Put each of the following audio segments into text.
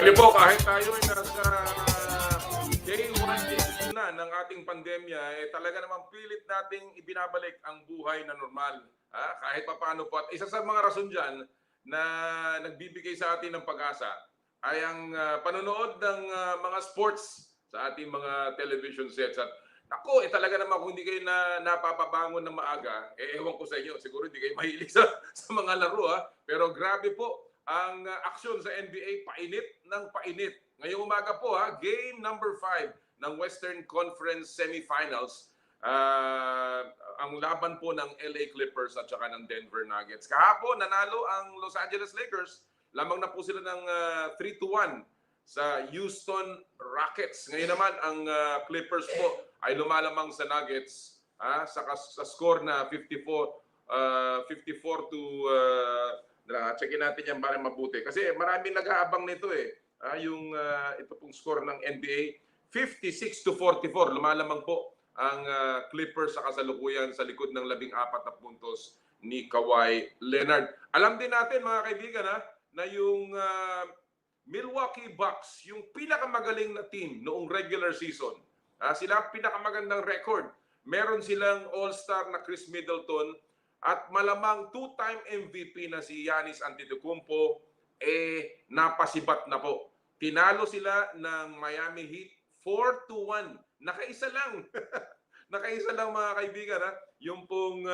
Alam niyo po, kahit tayo ay nasa day 1 na ng ating pandemya, talaga namang pilit nating ibinabalik ang buhay na normal. Kahit papaano po. At isa sa mga rason dyan na nagbibigay sa atin ng pag-asa ay ang panonood ng mga sports sa ating mga television sets. At ako, talaga naman kung hindi kayo napapabangon ng maaga, ewan ko sa inyo, siguro hindi kayo mahilig sa mga laro. Pero grabe po ang aksyon sa NBA, painit ng painit. Ngayong umaga po, game number 5 ng Western Conference Semifinals. Ang laban po ng LA Clippers at saka ng Denver Nuggets. Kahapon, nanalo ang Los Angeles Lakers. Lamang na po sila ng 3-1 sa Houston Rockets. Ngayon naman, ang Clippers po ay lumalamang sa Nuggets sa score na 54 to... checkin natin yan para mabuti. Kasi maraming nag-aabang nito ito pong score ng NBA, 56-44. Lumalamang po ang Clippers sa kasalukuyan sa likod ng 14 na puntos ni Kawhi Leonard. Alam din natin mga kaibigan na yung Milwaukee Bucks, yung pinakamagaling na team noong regular season. Sila pinakamagandang record. Meron silang all-star na Chris Middleton at malamang 2-time MVP na si Giannis Antetokounmpo, napasibat na po. Tinalo sila ng Miami Heat 4-1. Nakaisa lang. Nakaisa lang mga kaibigan. Yung pong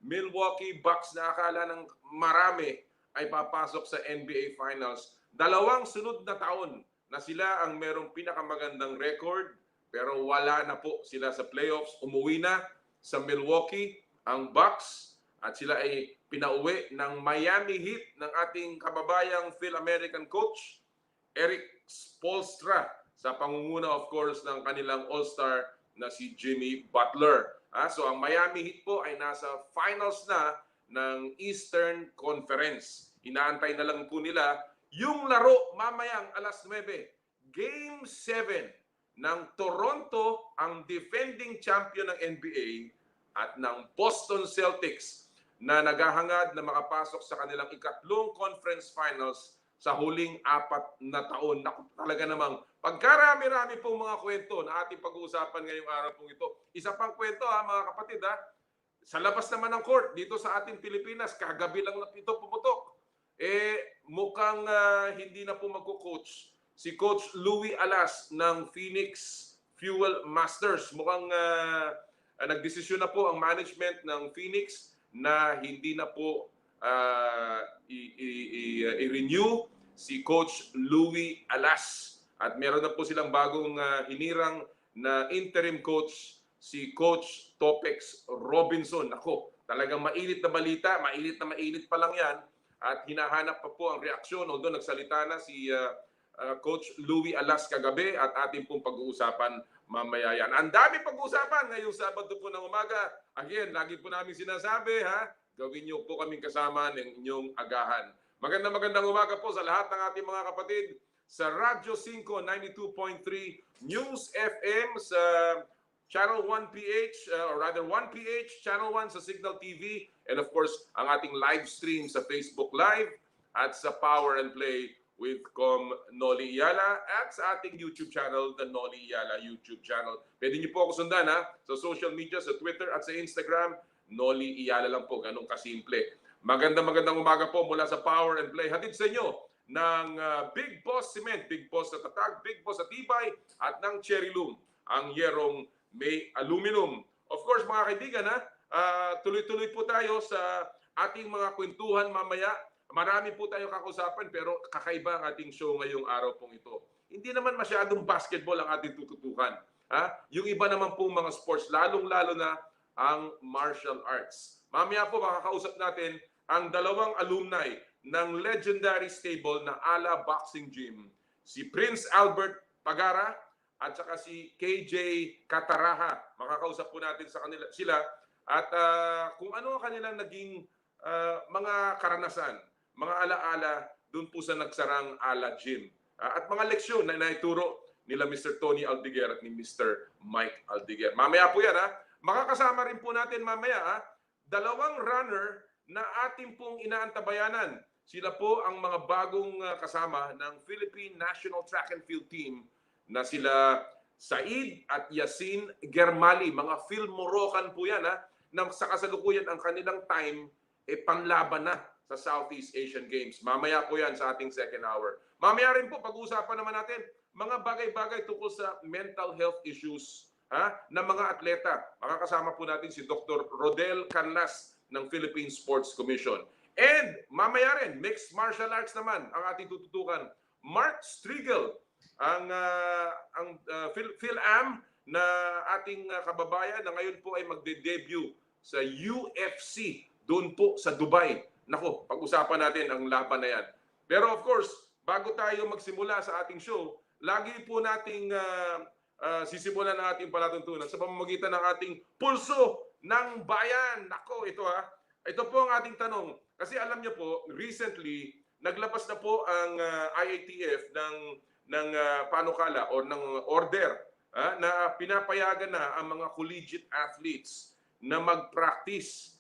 Milwaukee Bucks na akala ng marami ay papasok sa NBA Finals. 2 sunod na taon na sila ang merong pinakamagandang record, pero wala na po sila sa playoffs. Umuwi na sa Milwaukee ang Bucks at sila ay pinauwi ng Miami Heat ng ating kababayang Phil-American coach Eric Spoelstra sa pangunguna of course ng kanilang all-star na si Jimmy Butler. So ang Miami Heat po ay nasa finals na ng Eastern Conference. Inaantay na lang po nila yung laro mamayang alas 9, Game 7 ng Toronto, ang defending champion ng NBA, at ng Boston Celtics na naghahangad na makapasok sa kanilang ikatlong conference finals sa huling 4 na taon. Naku, talaga namang pagkarami-rami pong mga kwento na ating pag-uusapan ngayong araw pong ito. Isa pang kwento mga kapatid sa labas naman ng court dito sa ating Pilipinas, kagabi lang na ito pumutok. Mukhang hindi na po magko-coach si Coach Louie Alas ng Phoenix Fuel Masters. Mukhang nagdesisyon na po ang management ng Phoenix na hindi na po i-renew si Coach Louie Alas. At meron na po silang bagong hinirang na interim coach, si Coach Topex Robinson. Ako, talagang mainit na balita, mainit pa lang yan. At hinahanap pa po ang reaksyon, although nagsalita na si Coach Louie Alas kagabi at ating pong pag-uusapan mamaya yan. Ang dami pag-uusapan ngayong Sabado po ng umaga. Again, lagi po namin sinasabi, gawin niyo po kaming kasama ng inyong agahan. Magandang umaga po sa lahat ng ating mga kapatid sa Radyo 5, 92.3 News FM, sa Channel 1PH, or rather 1PH, Channel 1 sa Signal TV, and of course, ang ating live stream sa Facebook Live at sa Power and Play with Noli Iyala at sa ating YouTube channel, the Noli Iyala YouTube channel. Pwede niyo po ako sundan sa social media, sa Twitter at sa Instagram, Noli Iyala lang po, ganun kasimple. Magandang umaga po mula sa Power and Play. Hatid sa inyo ng Big Boss Cement, Big Boss na tatag, Big Boss na tibay, at ng Cherry Loom, ang yerong may aluminum. Of course, mga kaibigan, tuloy-tuloy po tayo sa ating mga kwentuhan mamaya. Marami po tayong kakusapan pero kakaiba ang ating show ngayong araw pong ito. Hindi naman masyadong basketball ang ating tututukan. Yung iba naman pong mga sports, lalong-lalo na ang martial arts. Mamaya po makakausap natin ang 2 alumni ng legendary stable na Ala Boxing Gym. Si Prince Albert Pagara at saka si KJ Cataraja. Makakausap po natin sila at kung ano ang kanilang naging mga karanasan, mga alaala doon po sa nagsarang Ala Gym. At mga leksyon na naituro nila Mr. Tony Aldeguer at ni Mr. Mike Aldeguer. Mamaya po yan Makakasama rin po natin mamaya 2 runner na ating pong inaantabayanan. Sila po ang mga bagong kasama ng Philippine National Track and Field Team na sila Said at Yasin Germali. Mga Phil-Moroccan po yan na sa kasalukuyan ang kanilang time panlaban na sa Southeast Asian Games. Mamaya po yan sa ating second hour. Mamaya rin po pag-uusapan naman natin mga bagay-bagay tungkol sa mental health issues ng mga atleta. Makakasama po natin si Dr. Rodel Canlas ng Philippine Sports Commission. And mamaya rin, mixed martial arts naman ang ating tututukan. Mark Streigl, ang Phil-Am na ating kababayan na ngayon po ay magde-debut sa UFC doon po sa Dubai. Nako, pag-usapan natin ang laban na yan. Pero of course, bago tayo magsimula sa ating show, lagi po nating sisimulan ang ating palatuntunan sa pamamagitan ng ating Pulso ng Bayan. Nako, ito po ang ating tanong. Kasi alam niyo po, recently, naglabas na po ang IATF ng panukala o ng order na pinapayagan na ang mga collegiate athletes na mag-practice.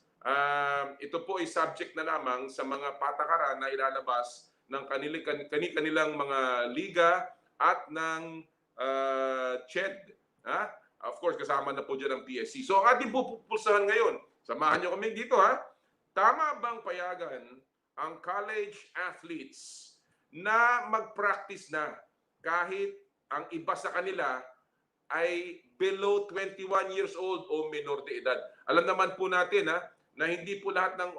Ito po ay subject na lamang sa mga patakaran na ilalabas ng kanilang mga liga at ng CHED. Of course, kasama na po dyan ang PSC. So ang ating pupulsahan ngayon, samahan nyo kami dito Tama bang payagan ang college athletes na mag-practice na kahit ang iba sa kanila ay below 21 years old o minor de edad? Alam naman po natin na hindi po lahat ng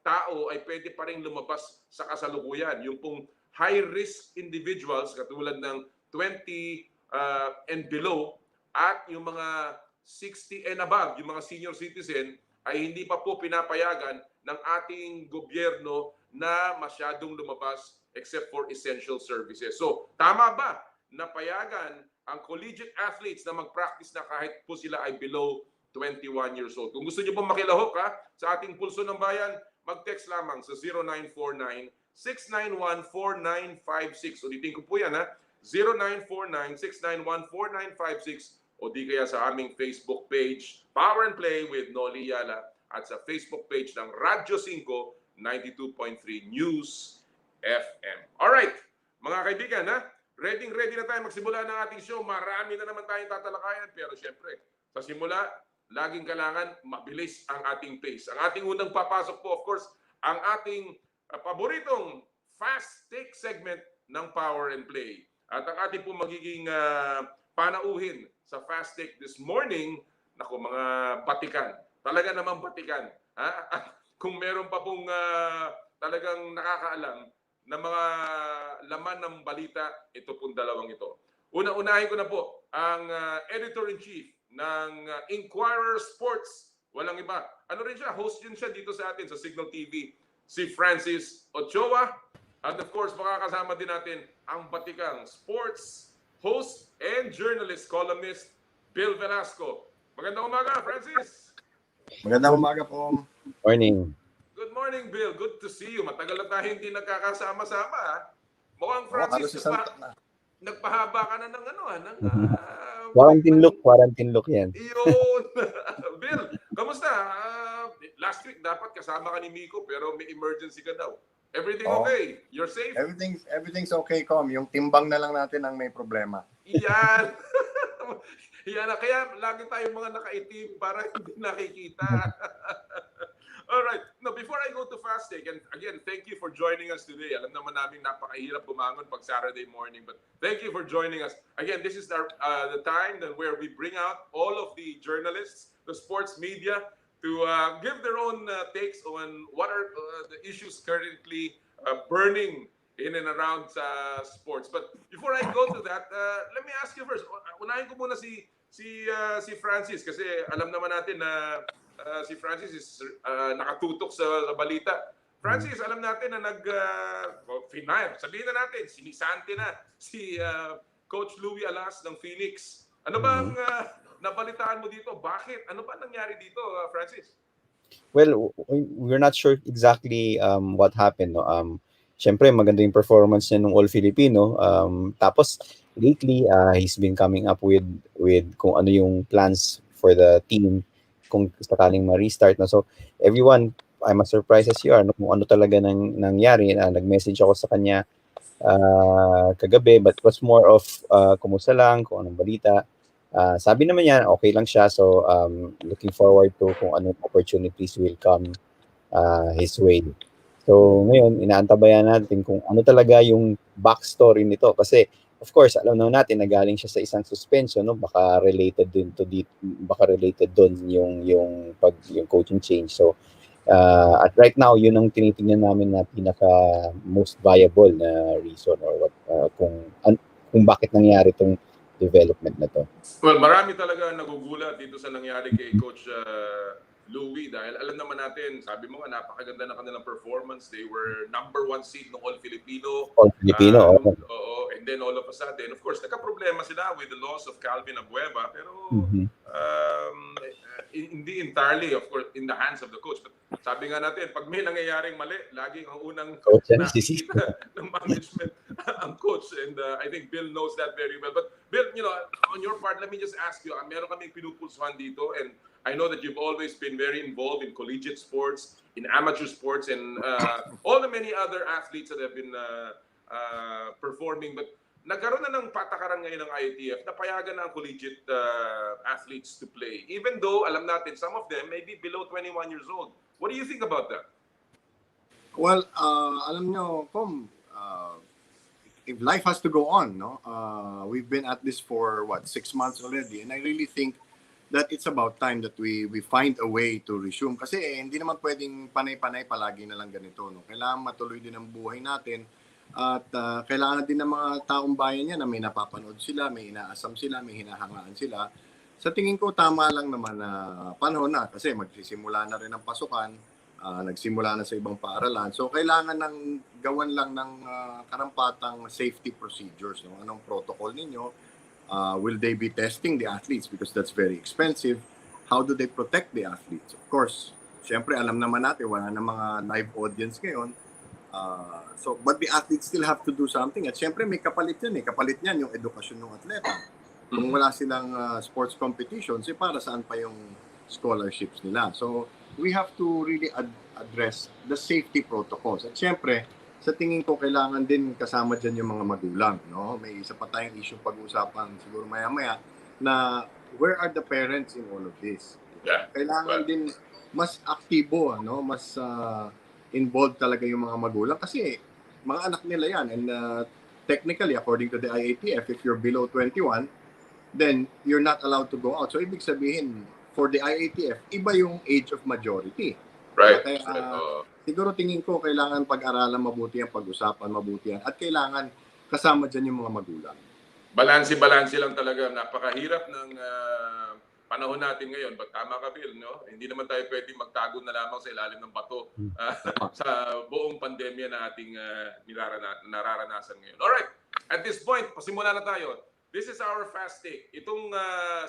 tao ay pwede pa rin lumabas sa kasalukuyan. Yung pong high-risk individuals katulad ng 20 and below at yung mga 60 and above, yung mga senior citizen, ay hindi pa po pinapayagan ng ating gobyerno na masyadong lumabas except for essential services. So, tama ba na payagan ang collegiate athletes na mag-practice na kahit po sila ay below 21 years old? Kung gusto niyo pong makilahok sa ating Pulso ng Bayan, mag-text lamang sa 0949-691-4956. Ulitin ko po yan 0949-691-4956 o di kaya sa aming Facebook page, Power and Play with Noli Yala, at sa Facebook page ng Radyo 5, 92.3 News FM. Alright, mga kaibigan, ready na tayo magsimula ng ating show. Marami na naman tayong tatalakayan, pero syempre, sa simula, laging kailangan mabilis ang ating pace. Ang ating unang papasok po, of course, ang ating paboritong fast take segment ng Power and Play. At ang ating po magiging panauhin sa fast take this morning, nako, mga batikan. Talaga namang batikan. Kung meron pa pong talagang nakakaalam na mga laman ng balita, ito pong dalawang ito. Unahin ko na po ang editor-in-chief ng Inquirer Sports. Walang iba. Ano rin siya? Host din siya dito sa atin sa Signal TV. Si Francis Ochoa. At of course, makakasama din natin ang batikang sports host and journalist columnist Bill Velasco. Magandang umaga, Francis. Magandang umaga po. Morning. Good morning, Bill. Good to see you. Matagal na tayo hindi nagkakasama-sama. Mukhang Francis, nagpahaba ka na ng Quarantine look yan. Iyon. Bill, kamusta? Last week dapat kasama ka ni Miko pero may emergency ka daw. Everything okay? You're safe? Everything's okay, Com. Yung timbang na lang natin ang may problema. Yan. Yan. Kaya lagi tayong mga nakaitim para hindi nakikita. Alright. Now, before I go to fast take, and again, thank you for joining us today. Alam naman namin napakahirap bumangon pag Saturday morning, but thank you for joining us. Again, this is the time where we bring out all of the journalists, the sports media, to give their own takes on what are the issues currently burning in and around sports. But before I go to that, let me ask you first. Unahin ko muna si Francis kasi alam naman natin na si Francis is nakatutok sa balita. Francis, alam natin na sabihin na natin, sinisante na si Coach Louie Alas ng Phoenix. Ano bang nabalitaan mo dito? Bakit? Ano ba nangyari dito, Francis? Well, we're not sure exactly what happened. No? Siyempre, maganda yung performance niya nung All-Filipino. Tapos, lately, he's been coming up with kung ano yung plans for the team kung sakaling ma-restart. No? So, everyone I'm as surprised as you are, no, kung ano talaga nangyari. Nag-message ako sa kanya kagabi, but was more of kumusta lang, kung anong balita. Sabi naman niya, okay lang siya. So, looking forward to kung anong opportunities will come his way. So, ngayon, inaantabayan natin kung ano talaga yung backstory nito. Kasi, of course, alam naman natin na galing siya sa isang suspension, no? Baka related din to baka related doon yung coaching change. So, at right now, yun ang tinitingnan namin na pinaka most viable na reason or what kung bakit nangyari itong development na to. Well, marami talaga nagugulat dito sa nangyari kay Coach Louie dahil alam naman natin, sabi mo nga, napakaganda ng kanilang performance. They were #1 seed ng All-Filipino. All-Filipino, oo. And then all of a sudden, of course, nagka-problema sila with the loss of Calvin Abueva. Pero hindi entirely, of course, in the hands of the coach. But sabi nga natin, pag may nangyayaring mali, laging ang unang nakikita ng management ang coach. And I think Bill knows that very well. But Bill, on your part, let me just ask you, meron kaming pinupulsuhan dito, and I know that you've always been very involved in collegiate sports, in amateur sports, and all the many other athletes that have been performing. But nagkaroon na ng patakaran ngayon ng IATF na payagan na ang collegiate athletes to play. Even though, alam natin, some of them may be below 21 years old. What do you think about that? Well, alam nyo, if life has to go on, no? We've been at this for, 6 months already. And I really think that it's about time that we find a way to resume. Kasi hindi naman pwedeng panay-panay palagi na lang ganito. No? Kailangan matuloy din ang buhay natin. At kailangan din ng mga taong bayan niya na may napapanood sila, may inaasam sila, may hinahangaan sila. Sa tingin ko, tama lang naman na panahon na kasi magsisimula na rin ang pasukan, nagsimula na sa ibang paaralan. So, kailangan ng gawan lang ng karampatang safety procedures. No? Anong protocol ninyo? Will they be testing the athletes because that's very expensive? How do they protect the athletes? Of course, syempre alam naman natin wala na mga live audience ngayon. But the athletes still have to do something. At syempre may kapalit yan. Kapalit yan yung edukasyon ng atleta. Kung wala silang sports competitions, para saan pa yung scholarships nila? So we have to really address the safety protocols. At syempre, sa tingin ko, kailangan din kasama dyan yung mga magulang. No? May isa pa tayong issue pag-usapan siguro maya-maya na where are the parents in all of this? Yeah. Kailangan din mas aktibo, mas involved talaga yung mga magulang kasi mga anak nila yan. And technically, according to the IATF, if you're below 21, then you're not allowed to go out. So, ibig sabihin, for the IATF, iba yung age of majority. Right. Kaya, siguro tingin ko kailangan pag-aralan mabuti yan, pag-usapan mabuti yan, at kailangan kasama dyan yung mga magulang. Balanse lang talaga. Napakahirap ng panahon natin ngayon. But tama ka, Bill, no? Hindi naman tayo pwedeng magtago na lamang sa ilalim ng bato sa buong pandemya na ating nararanasan ngayon. Alright, at this point, pasimula na tayo. This is our fast take. Itong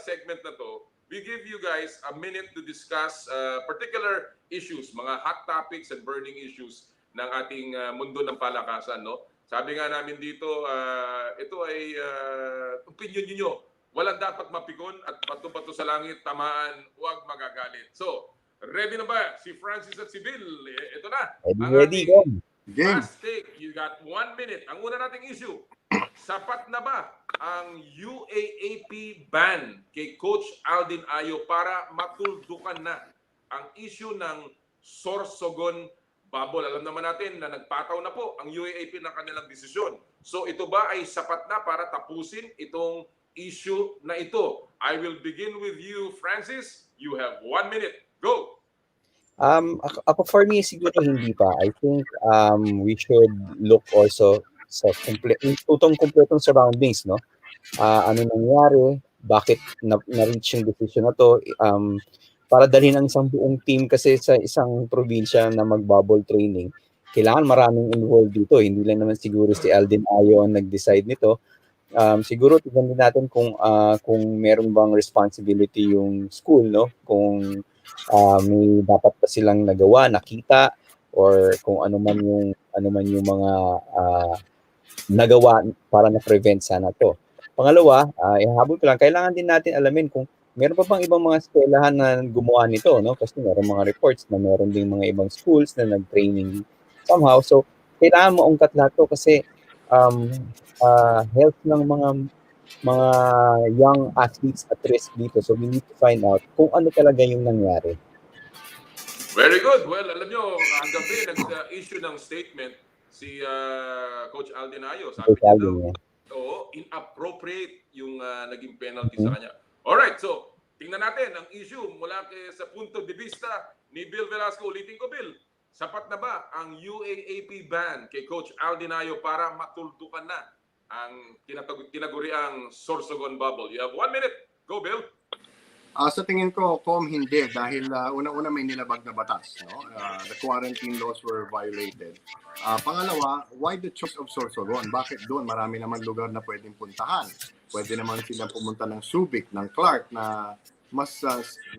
segment na to, we give you guys a minute to discuss particular issues, mga hot topics and burning issues ng ating mundo ng palakasan, no? Sabi nga namin dito, ito ay opinion niyo. Walang dapat mapikon at bato-bato sa langit, tamaan, huwag magagalit. So, ready na ba si Francis at si Bill? Ito na. Ready. Fast take. You got 1 minute. Ang una nating issue, sapat na ba ang UAAP ban kay Coach Aldin Ayo para matuldukan na ang issue ng Sorsogon Bubble? Alam naman natin na nagpataw na po ang UAAP ng kanilang desisyon. So ito ba ay sapat na para tapusin itong issue na ito? I will begin with you, Francis. You have 1 minute. Go! Ako for me, siguro hindi pa. I think we should look also sa kompletong surroundings, no? Ano nangyari, bakit na-reach yung decision na to, para dalhin ang isang buong team kasi sa isang probinsya na mag-bubble training, kailangan maraming involved dito. Hindi lang naman siguro si Aldin Ayo ang nag-decide nito. Siguro tignan din natin kung meron bang responsibility yung school, no? Kung may dapat pa silang nagawa, nakita, or kung ano man yung mga nagawa para na-prevent sana to. Pangalawa, ihabol ko lang, kailangan din natin alamin kung meron pa bang ibang mga eskwelahan na gumawa nito, no? Kasi meron mga reports na meron ding mga ibang schools na nag-training somehow. So, kailangan maungkat lahat to kasi health ng mga young athletes at risk dito. So, we need to find out kung ano talaga yung nangyari. Very good. Well, alam nyo, hanggabi nag-issue ng statement si Coach Aldinayo. Sabi niya daw, oo, inappropriate yung naging penalty sa kanya. Alright, so tingnan natin ang issue mula sa punto de vista ni Bill Velasco. Ulitin ko, Bill, sapat na ba ang UAAP ban kay Coach Aldinayo para matultukan na ang tinaguriang Sorsogon bubble? You have 1 minute. Go, Bill. Sa tingin ko, hindi dahil una-una may nilabag na batas. No? The quarantine laws were violated. Pangalawa, why the choice of Sorsogon? Bakit doon? Marami naman lugar na pwedeng puntahan. Pwede naman silang pumunta ng Subic, ng Clark na mas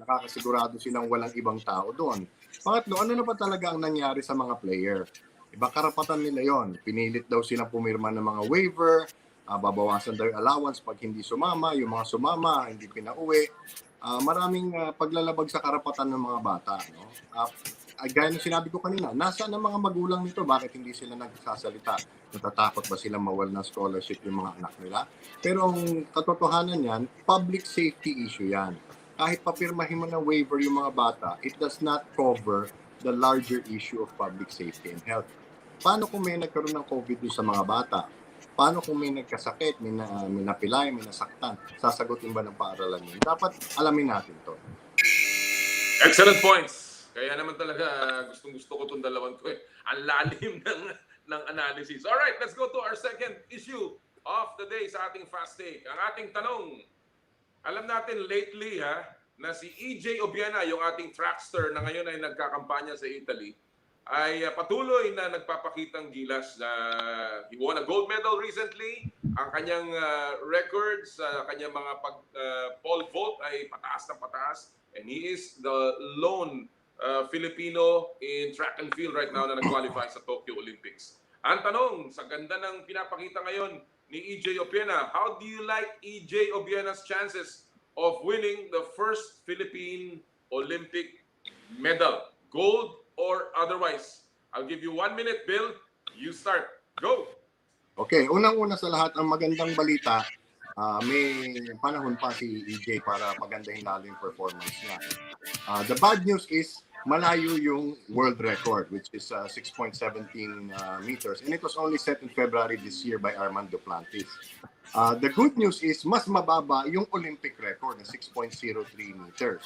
nakakasigurado silang walang ibang tao doon. Pangatlo, ano na ba talaga ang nangyari sa mga player? Iba karapatan nila yon. Pinilit daw silang pumirma ng mga waiver, babawasan daw yung allowance pag hindi sumama, yung mga sumama, hindi pinauwi. Maraming paglalabag sa karapatan ng mga bata. No? Gaya ng sinabi ko kanina, nasaan ang mga magulang nito? Bakit hindi sila nagsasalita? Natatakot ba silang mawal ng scholarship yung mga anak nila? Pero ang katotohanan yan, public safety issue yan. Kahit papirmahin mo ng waiver yung mga bata, it does not cover the larger issue of public safety and health. Paano kung may nagkaroon ng COVID sa mga bata? Paano kung may nagkasakit, may napilay, may nasaktan? Sasagutin ba ng paaralan yun? Dapat alamin natin to. Excellent points. Kaya naman talaga gustong-gusto ko itong dalawang to. Ang lalim ng analysis. Alright, let's go to our second issue of the day sa ating fast take. Ang ating tanong, alam natin lately na si EJ Obiena, yung ating trackster na ngayon ay nagkakampanya sa Italy, ay patuloy na nagpapakitang gilas na he won a gold medal recently. Ang kanyang records, kanyang mga pole vault ay pataas na pataas. And he is the lone Filipino in track and field right now na nag-qualify sa Tokyo Olympics. Ang tanong, sa ganda ng pinapakita ngayon ni EJ Obiena, how do you like EJ Obiena's chances of winning the first Philippine Olympic medal? Gold or otherwise? I'll give you 1 minute, Bill. You start. Go! Okay, unang-una sa lahat, ang magandang balita, may panahon pa si EJ para pagandahin lalo yung performance niya. The bad news is, malayo yung world record, which is 6.17 meters. And it was only set in February this year by Armand Duplantis. The good news is, mas mababa yung Olympic record na 6.03 meters.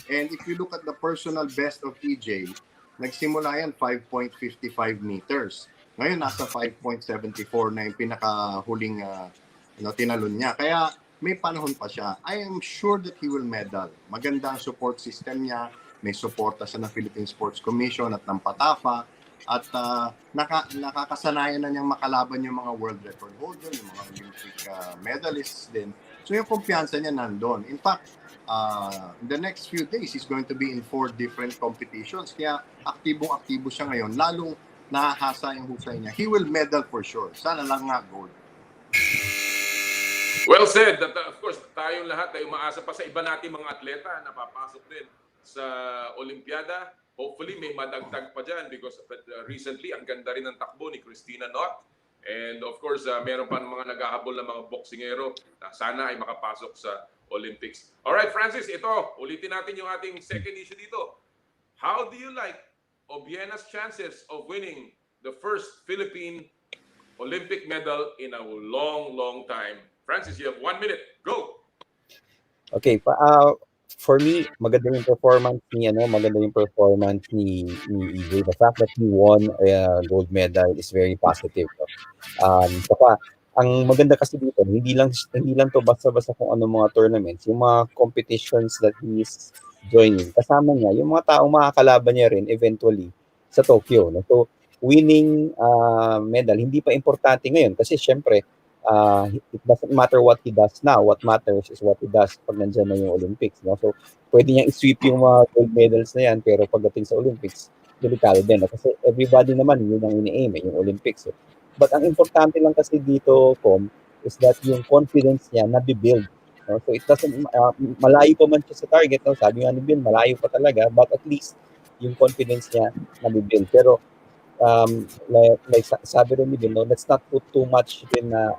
And if you look at the personal best of EJ, nagsimula yan 5.55 meters. Ngayon, nasa 5.74 na yung pinakahuling tinalon niya. Kaya may panahon pa siya. I am sure that he will medal. Maganda ang support system niya. May suporta siya ng Philippine Sports Commission at ng PATAFA. At nakakasanayan na niyang makalaban yung mga world record holder, yung mga Olympic medalists din. So yung kumpiyansa niya nandun. In fact, in the next few days, he's going to be in 4 different competitions. Kaya aktibong-aktibo siya ngayon. Lalong nahahasa yung husay niya. He will medal for sure. Sana lang nga gold. Well said. That, of course, tayong lahat ay umaasa pa sa iba nating mga atleta na papasok din sa Olympiada. Hopefully, may madagdag pa dyan because recently, ang ganda rin ng takbo ni Christina Knott. And of course, meron pa ng mga naghahabol ng mga boksingero na sana ay makapasok sa Olympics. Alright, Francis, ito, ulitin natin yung ating second issue dito. How do you like Obiena's chances of winning the first Philippine Olympic medal in a long, long time? Francis, you have 1 minute. Go! Okay, for me, maganda yung performance ni EJ. The fact that he won a gold medal is very positive. Saka, ang maganda kasi dito, hindi lang to basta-basta kung ano mga tournaments, yung mga competitions that he is joining. Kasama niya, yung mga taong makakalaban niya rin eventually sa Tokyo. No? So, winning medal, hindi pa importante ngayon kasi syempre, it doesn't matter what he does now. What matters is what he does pag nandiyan na yung Olympics. No? So, pwede niyang i-sweep yung mga gold medals na yan, pero pagdating sa Olympics, delikado din. No? Kasi everybody naman, yun ang ini-aim, yung Olympics. Eh. But ang importante lang kasi dito, Com, is that yung confidence niya na-build No? So it doesn't, malayo pa man siya sa target. No? Sabi nga ni Bill, malayo pa talaga. But at least, yung confidence niya nabibuild. Pero like sabi rin ni Bill, no, let's not put too much din na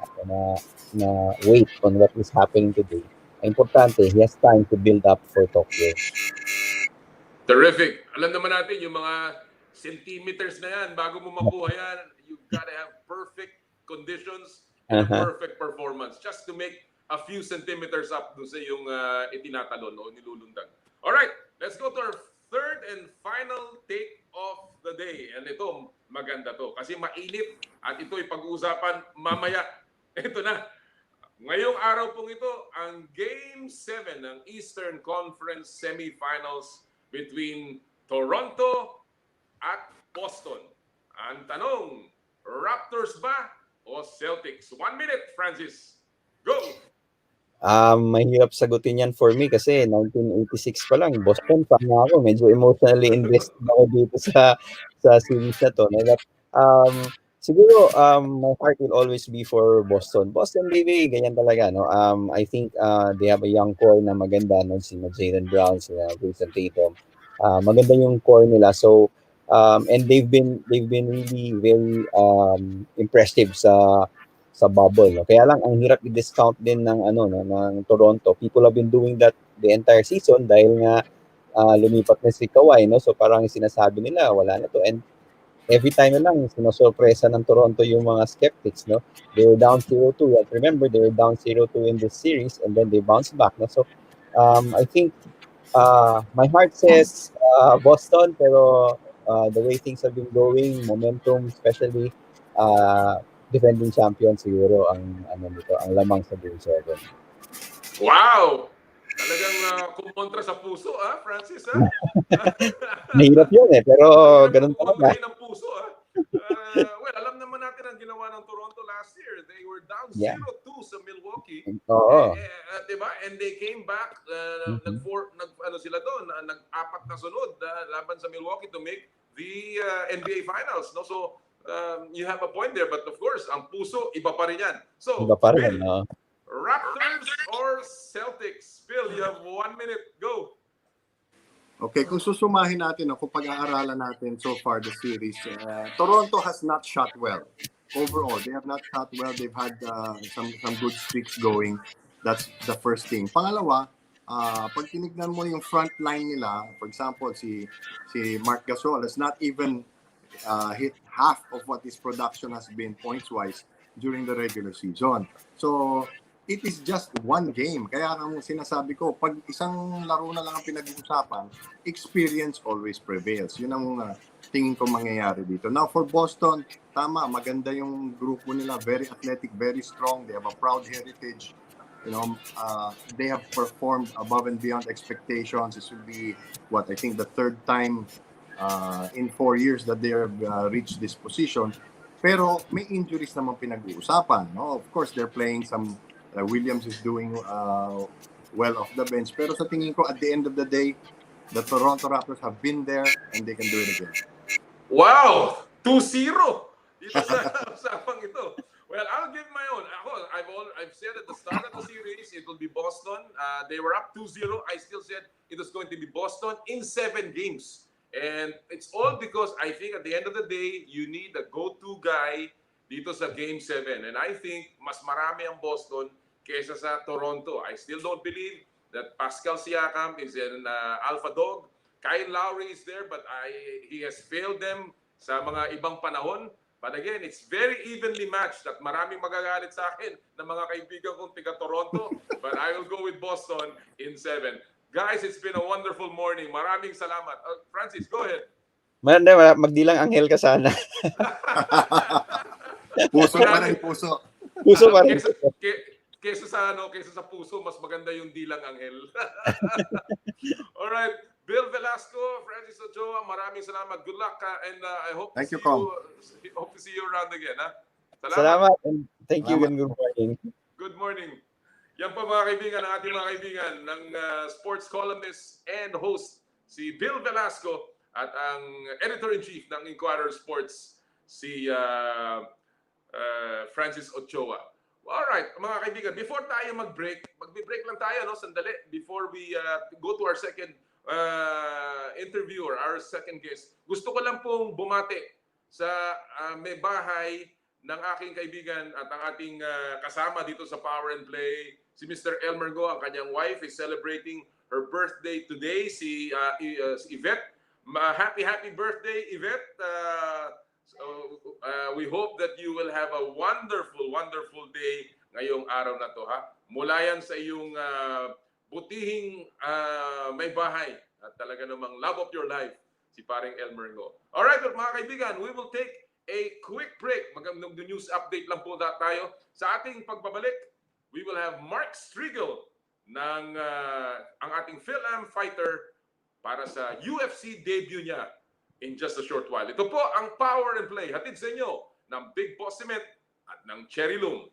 weight on what is happening today. Ang importante, he has time to build up for Tokyo. Terrific. Alam naman natin yung mga centimeters na yan. Bago mo makuha yan, you've got to have perfect conditions and a perfect performance just to make a few centimeters up doon sa yung itinatalon o nilulundag. Alright, let's go to our third and final take of the day. And ito, maganda to. Kasi mainit at ito'y pag-uusapan mamaya. Ito na. Ngayong araw pong ito, ang Game 7 ng Eastern Conference Semifinals between Toronto at Boston. Ang tanong, Raptors ba o Celtics? 1 minute, Francis. Go! Mahirap sagutin yan for me kasi 1986 pa lang, Boston fan na ako. Medyo emotionally invested ako dito sa series na to. No? But, siguro, my heart will always be for Boston. Boston, baby, ganyan talaga. No? I think they have a young core na maganda. No? Sina Jaylen Brown, sina Jason Tatum. Maganda yung core nila. So, and they've been really very impressive sa bubble. No? Kaya lang ang hirap i-discount din ng ng Toronto. People have been doing that the entire season dahil nga lumipat na si Kawhi, no? So parang sinasabi nila wala na to, and every time na lang sinosorpresa ng Toronto yung mga skeptics, no? They were down 0-2. Remember, they were down 0-2 in this series and then they bounced back, no? So I think my heart says Boston, pero the way things have been going, momentum, especially defending champion siguro ang ang lamang sa Game 7. Wow! Talagang kumontra sa puso, Francis, Mahirap yun pero ganun talaga. Ng puso, well, alam naman natin ang ginawa ng Toronto last year. They were down 0-2 sa Milwaukee. Oo. Diba? And they came back, sila doon, nag-apat na sunod laban sa Milwaukee to make the NBA Finals. No? So, you have a point there, but of course, ang puso, iba pa rin yan. So, Iba pa rin, Bill, Raptors or Celtics? Bill, you have 1 minute. Go! Okay, kung susumahin natin, kung pag-aaralan natin so far the series, Toronto has not shot well. Overall, they have not shot well. They've had some good streaks going. That's the first thing. Pangalawa, pag tinignan mo yung front line nila, for example, si Mark Gasol has not even hit half of what his production has been points-wise during the regular season. So, it is just one game. Kaya kung sinasabi ko, pag isang laro na lang ang pinag-uusapan, experience always prevails. Yun ang tingin ko mangyayari dito. Now, for Boston, tama, maganda yung grupo nila. Very athletic, very strong. They have a proud heritage. You know, they have performed above and beyond expectations. This will be, I think the third time in 4 years that they have reached this position. Pero may injuries naman pinag-uusapan. No? Of course, they're playing some Williams is doing well off the bench. Pero sa tingin ko, at the end of the day, the Toronto Raptors have been there and they can do it again. Wow! 2-0! Dito sa usapang ito. Well, I'll give my own. I've said at the start of the series, it will be Boston. They were up 2-0. I still said it was going to be Boston in 7 games. And it's all because I think at the end of the day, you need a go-to guy dito sa Game 7. And I think mas marami ang Boston kaysa sa Toronto. I still don't believe that Pascal Siakam is an alpha dog. Kyle Lowry is there, but he has failed them sa mga ibang panahon. But again, it's very evenly matched at maraming magagalit sa akin ng mga kaibigan kong tiga-Toronto. But I will go with Boston in 7. Guys, it's been a wonderful morning. Maraming salamat. Francis, go ahead. Magdilang anghel ka sana. Puso pa rin, puso. Puso pa rin. Kesa sa puso, mas maganda yung dilang anghel. Alright. Bill Velasco, Francis Ochoa, maraming salamat. Good luck and I hope to see you around again. Salamat and thank you and good morning. Good morning. Yan po mga kaibigan, ang ating mga kaibigan ng sports columnist and host si Bill Velasco at ang editor-in-chief ng Inquirer Sports si Francis Ochoa. Alright, mga kaibigan, before tayo mag-break, magbe-break lang tayo, no, sandali, before we go to our second interview or our second guest. Gusto ko lang pong bumati sa may bahay ng aking kaibigan at ang ating kasama dito sa Power and Play, si Mr. Elmer Go. Ang kanyang wife is celebrating her birthday today, si Yvette. Happy birthday, Yvette. We hope that you will have a wonderful day ngayong araw na to, ha. Mula yan sa iyong butihing may bahay at talaga namang love of your life, si paring Elmer Go. Alright, mga kaibigan, we will take a quick break. Mag-news update lang po tayo. Sa ating pagbabalik, we will have Mark Streigl ng ang ating Phil-Am fighter para sa UFC debut niya in just a short while. Ito po ang Power and Play. Hatid sa inyo ng Big Boss Cement at ng Cherry Loom.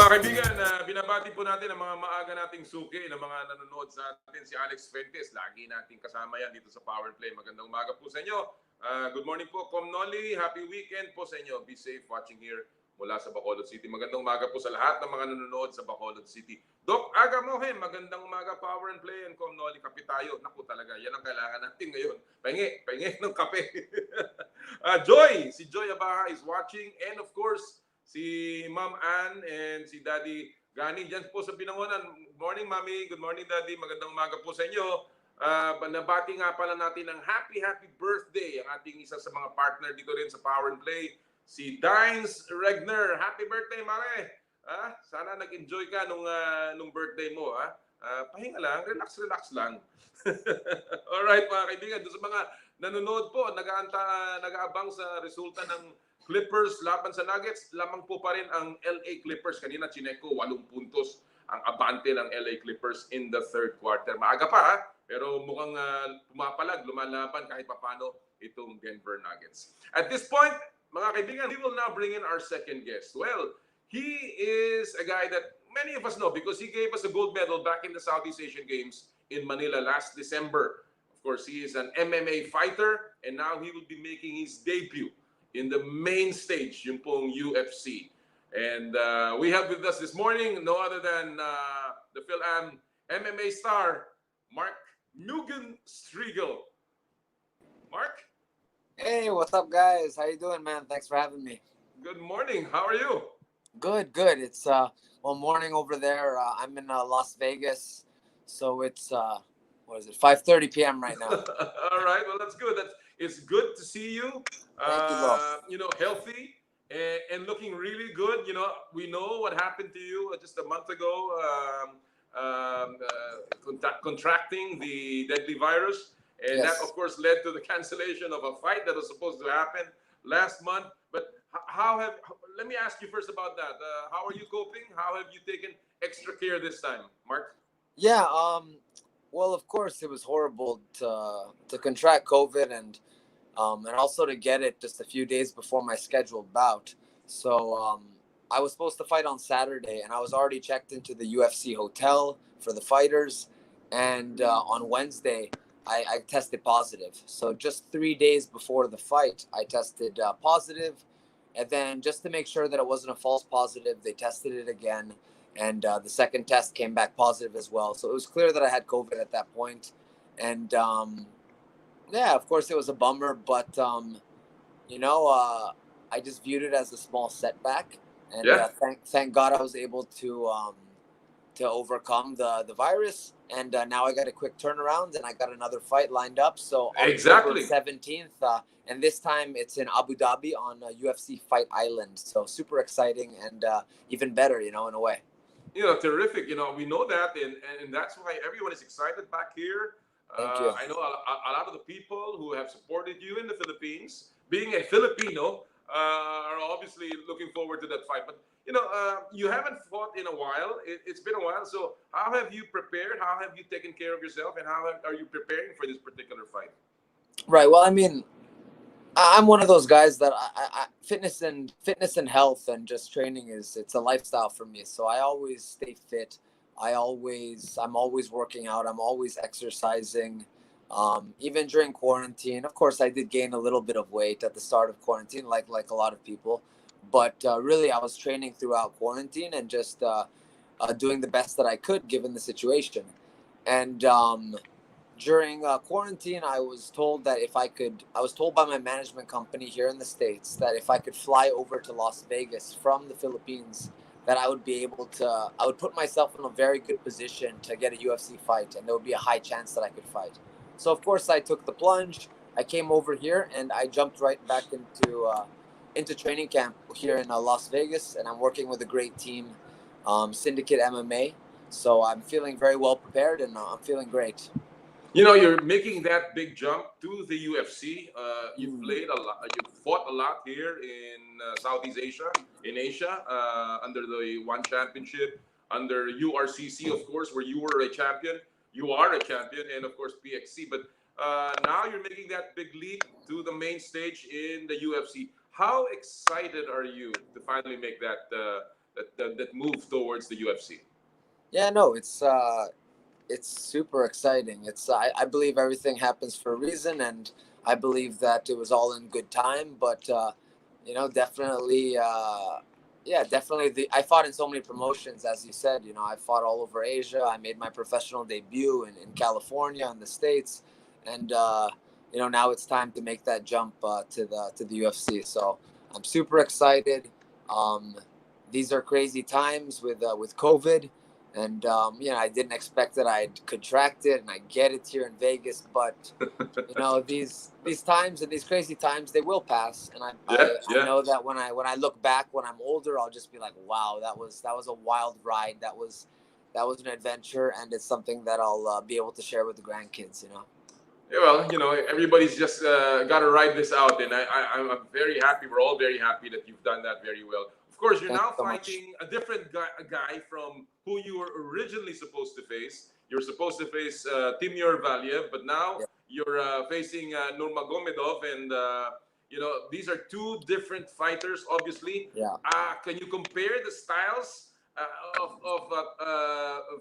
Mga kaibigan, binabati po natin ang mga maaga nating suki ng mga nanonood sa atin. Si Alex Fuentes, lagi nating kasama yan dito sa Power Play. Magandang umaga po sa inyo. Good morning po, Com Noli. Happy weekend po sa inyo. Be safe watching here mula sa Bacolod City. Magandang umaga po sa lahat ng mga nanonood sa Bacolod City. Doc Aga Mohem, magandang umaga, Power and Play and Com Noli. Kape tayo. Naku talaga, yan ang kailangan natin ngayon. Pahingi ng kape. Joy, si Joy Abaha is watching. And of course, si Ma'am Ann and si Daddy Gani dyan po sa Binangonan. Good morning, Mami. Good morning, Daddy. Magandang umaga po sa inyo. Nabati nga pala natin ng happy birthday ang ating isa sa mga partner dito rin sa Power and Play, si Dines Regner. Happy birthday, Mare! Sana nag-enjoy ka nung birthday mo. Pahinga lang, relax lang. Alright, mga kaibigan, doon sa mga nanonood po, nag-aabang sa resulta ng Clippers laban sa Nuggets, lamang po pa rin ang LA Clippers. Kanina chinek ko, 8 puntos ang abante ng LA Clippers in the third quarter. Maaga pa pero mukhang pumapalag, lumalaban kahit papano itong Denver Nuggets. At this point, mga kaibigan, we will now bring in our second guest. Well, he is a guy that many of us know because he gave us a gold medal back in the Southeast Asian Games in Manila last December. Of course, he is an MMA fighter and now he will be making his debut in the main stage, yung pong UFC. And we have with us this morning no other than the Phil-Am MMA star, Mark Streigl. Mark? Hey, what's up, guys? How you doing, man? Thanks for having me. Good morning. How are you? Good. It's morning over there. I'm in Las Vegas, so it's 5:30 p.m. right now. All right. Well, that's good. It's good to see you. Thank you, Healthy and looking really good. We know what happened to you just a month ago, contracting the deadly virus. And Yes. that, of course, led to the cancellation of a fight that was supposed to happen last month. But let me ask you first about that. How are you coping? How have you taken extra care this time, Mark? Yeah. Well, of course, it was horrible to contract COVID and also to get it just a few days before my scheduled bout. So I was supposed to fight on Saturday, and I was already checked into the UFC hotel for the fighters. And on Wednesday, I tested positive. So just 3 days before the fight, I tested positive. And then just to make sure that it wasn't a false positive, they tested it again. And the second test came back positive as well. So it was clear that I had COVID at that point. And yeah, of course, it was a bummer. But, I just viewed it as a small setback. And thank God I was able to overcome the virus. And now I got a quick turnaround, and I got another fight lined up. So exactly. October 17th, and this time it's in Abu Dhabi on UFC Fight Island. So super exciting and even better, in a way. Terrific. We know that, and that's why everyone is excited back here. Thank you. I know a lot of the people who have supported you in the Philippines, being a Filipino, are obviously looking forward to that fight. But you haven't fought in a while. It's been a while. So how have you prepared? How have you taken care of yourself? And how are you preparing for this particular fight? Right. Well, I mean, I'm one of those guys that I fitness and health and just training it's a lifestyle for me. So I always stay fit. I'm always working out. I'm always exercising. Even during quarantine, of course, I did gain a little bit of weight at the start of quarantine, like a lot of people. But really, I was training throughout quarantine and just doing the best that I could given the situation. And during quarantine, I was told that I was told by my management company here in the States that if I could fly over to Las Vegas from the Philippines, that I would put myself in a very good position to get a UFC fight, and there would be a high chance that I could fight. So of course I took the plunge. I came over here and I jumped right back into training camp here in Las Vegas, and I'm working with a great team, Syndicate MMA. So I'm feeling very well prepared, and I'm feeling great. You're making that big jump to the UFC. You've played a lot. You've fought a lot here in Southeast Asia, in Asia, under the One Championship, under URCC, of course, where you were a champion. You are a champion, and of course PXC. But now you're making that big leap to the main stage in the UFC. How excited are you to finally make that that move towards the UFC? Yeah, no, it's super exciting. I believe everything happens for a reason, and I believe that it was all in good time. But definitely, definitely. I fought in so many promotions, as you said. I fought all over Asia. I made my professional debut in California, in the States, and now it's time to make that jump to the UFC. So I'm super excited. These are crazy times with COVID. And I didn't expect that I'd contract it, and I get it here in Vegas. But these times and these crazy times, they will pass. And I know that when I look back when I'm older, I'll just be like, wow, that was a wild ride. That was an adventure, and it's something that I'll be able to share with the grandkids. Yeah, well, everybody's just got to ride this out, and I'm very happy. We're all very happy that you've done that very well. Of course, you're now fighting a different guy from who you were originally supposed to face. You're supposed to face Timur Valiev, but now you're facing Nurmagomedov, and these are two different fighters, obviously. Yeah. Can you compare the styles of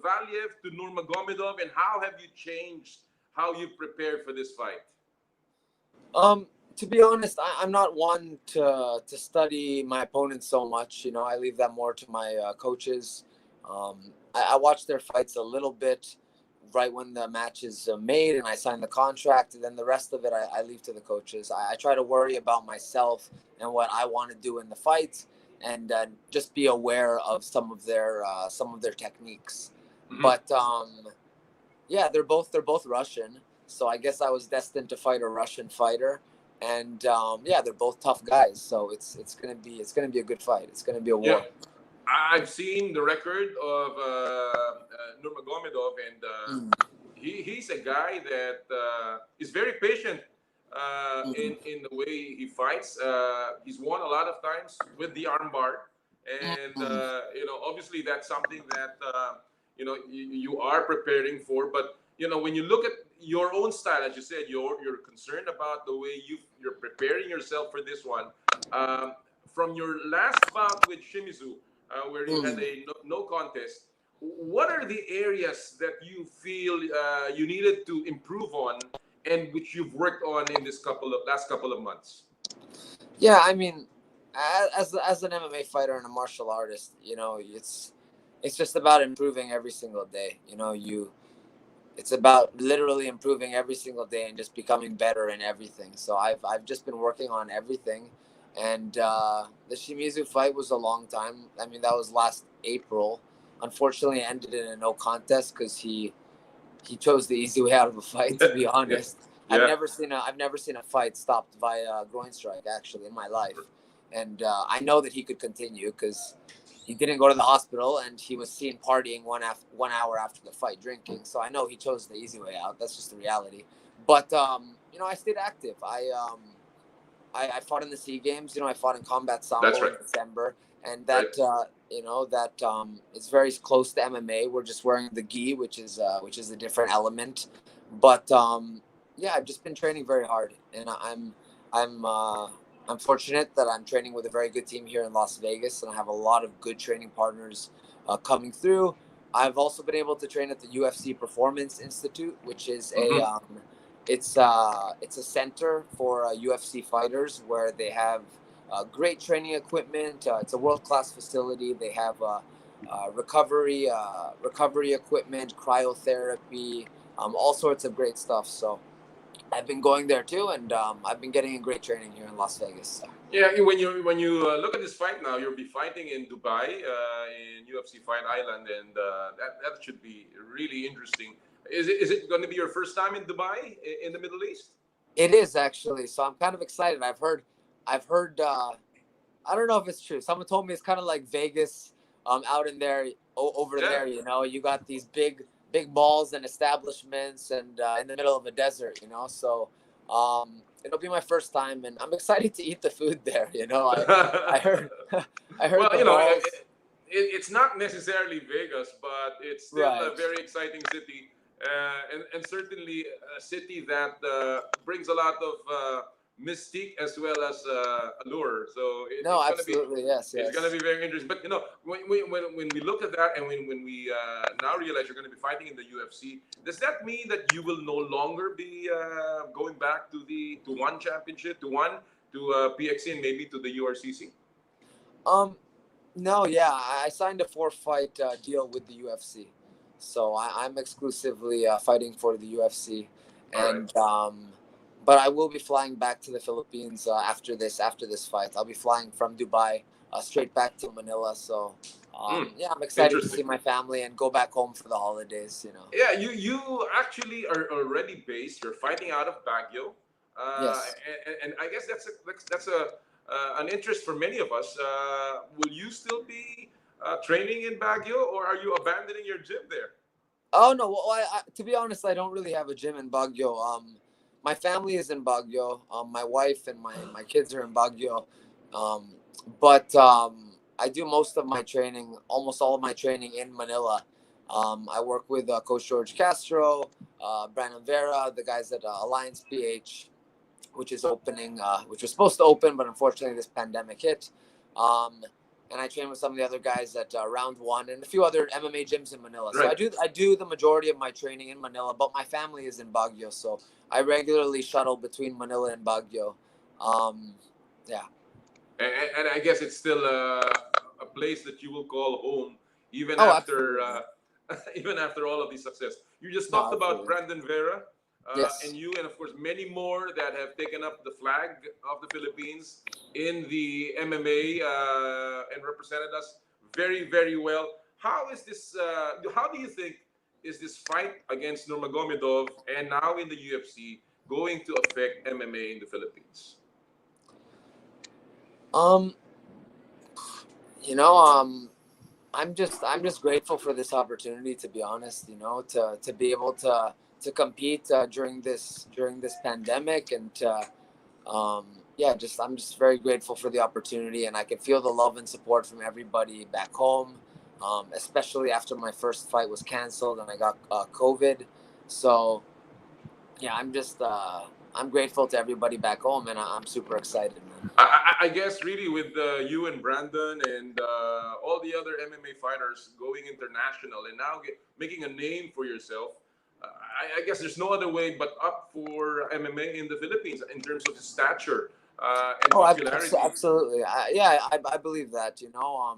Valiev to Nurmagomedov, and how have you changed how you prepared for this fight? To be honest, I'm not one to study my opponents so much. I leave that more to my coaches. I watch their fights a little bit right when the match is made and I sign the contract, and then the rest of it I leave to the coaches. I try to worry about myself and what I want to do in the fight, and just be aware of some of their techniques. Mm-hmm. But they're both Russian, so I guess I was destined to fight a Russian fighter. And they're both tough guys, so it's gonna be a good fight. It's gonna be a war. Yeah. I've seen the record of Nurmagomedov, and he's a guy that is very patient in the way he fights. He's won a lot of times with the armbar, and obviously that's something that you are preparing for. But when you look at your own style, as you said, you're concerned about the way you're preparing yourself for this one. From your last bout with Shimizu, where you had a no contest, what are the areas that you feel you needed to improve on, and which you've worked on in this last couple of months? Yeah, I mean, as an MMA fighter and a martial artist, it's just about improving every single day. It's about literally improving every single day and just becoming better in everything. So I've just been working on everything. And the Shimizu fight was a long time. I mean, that was last April. Unfortunately, it ended in a no contest because he chose the easy way out of a fight, to be honest. Yeah. I've never seen a fight stopped by a groin strike, actually, in my life. And I know that he could continue because he didn't go to the hospital, and he was seen partying 1 hour after the fight, drinking. So I know he chose the easy way out. That's just the reality. But I stayed active. I fought in the SEA Games. I fought in Combat Sambo in December, and that it's very close to MMA. We're just wearing the gi, which is a different element. But I've just been training very hard, and I'm fortunate that I'm training with a very good team here in Las Vegas, and I have a lot of good training partners coming through. I've also been able to train at the UFC Performance Institute, which is it's a center for UFC fighters where they have great training equipment. It's a world-class facility. They have recovery equipment, cryotherapy, all sorts of great stuff. So I've been going there too, and I've been getting a great training here in Las Vegas. Yeah, when you look at this fight now, you'll be fighting in Dubai, in UFC Fight Island, and that should be really interesting. Is it going to be your first time in Dubai, in the Middle East? It is, actually. So I'm kind of excited. I've heard. I don't know if it's true. Someone told me it's kind of like Vegas, out in there, over there. You got these big malls and establishments, and in the middle of a desert. So it'll be my first time, and I'm excited to eat the food there. I heard. Well, it's not necessarily Vegas, but it's still a very exciting city. And certainly a city that brings a lot of mystique as well as allure. So No, it's going to be absolutely, yes, it's yes. going to be very interesting. But when we look at that, and when we now realize you're going to be fighting in the UFC, does that mean that you will no longer be going back to one championship, to PXC, and maybe to the URCC? No, yeah, I signed a 4-fight deal with the UFC, so I'm exclusively fighting for the UFC, and but I will be flying back to the Philippines after this fight. I'll be flying from Dubai straight back to Manila. So yeah, I'm excited to see my family and go back home for the holidays. You know. Yeah, you actually are already based. You're fighting out of Baguio, Yes. and I guess that's an interest for many of us. Will you still be training in Baguio, or are you abandoning your gym there? Oh no! Well, to be honest, I don't really have a gym in Baguio. My family is in Baguio. My wife and my kids are in Baguio. But I do most of my training, almost all of my training in Manila. I work with Coach George Castro, Brandon Vera, the guys at Alliance PH, which is opening, which was supposed to open, but unfortunately this pandemic hit. And I train with some of the other guys at Round One and a few other MMA gyms in Manila. Right. So I do the majority of my training in Manila, but my family is in Baguio, so I regularly shuttle between Manila and Baguio. Yeah. And I guess it's still a place that you will call home, even Oh, after even after all of the success. You just talked about Brandon Vera. Yes. And you, and of course many more that have taken up the flag of the Philippines in the MMA and represented us very, very well. How is this? How do you think is this fight against Nurmagomedov and now in the UFC going to affect MMA in the Philippines? You know, I'm just grateful for this opportunity, to be honest. You know, to be able to compete during this pandemic, and yeah, I'm just very grateful for the opportunity, and I can feel the love and support from everybody back home, especially after my first fight was canceled and I got COVID. So yeah, I'm grateful to everybody back home, and I'm super excited, man. I guess really with you and Brandon and all the other MMA fighters going international and now making a name for yourself, I guess there's no other way but up for MMA in the Philippines in terms of stature and popularity. Absolutely. I believe that. You know,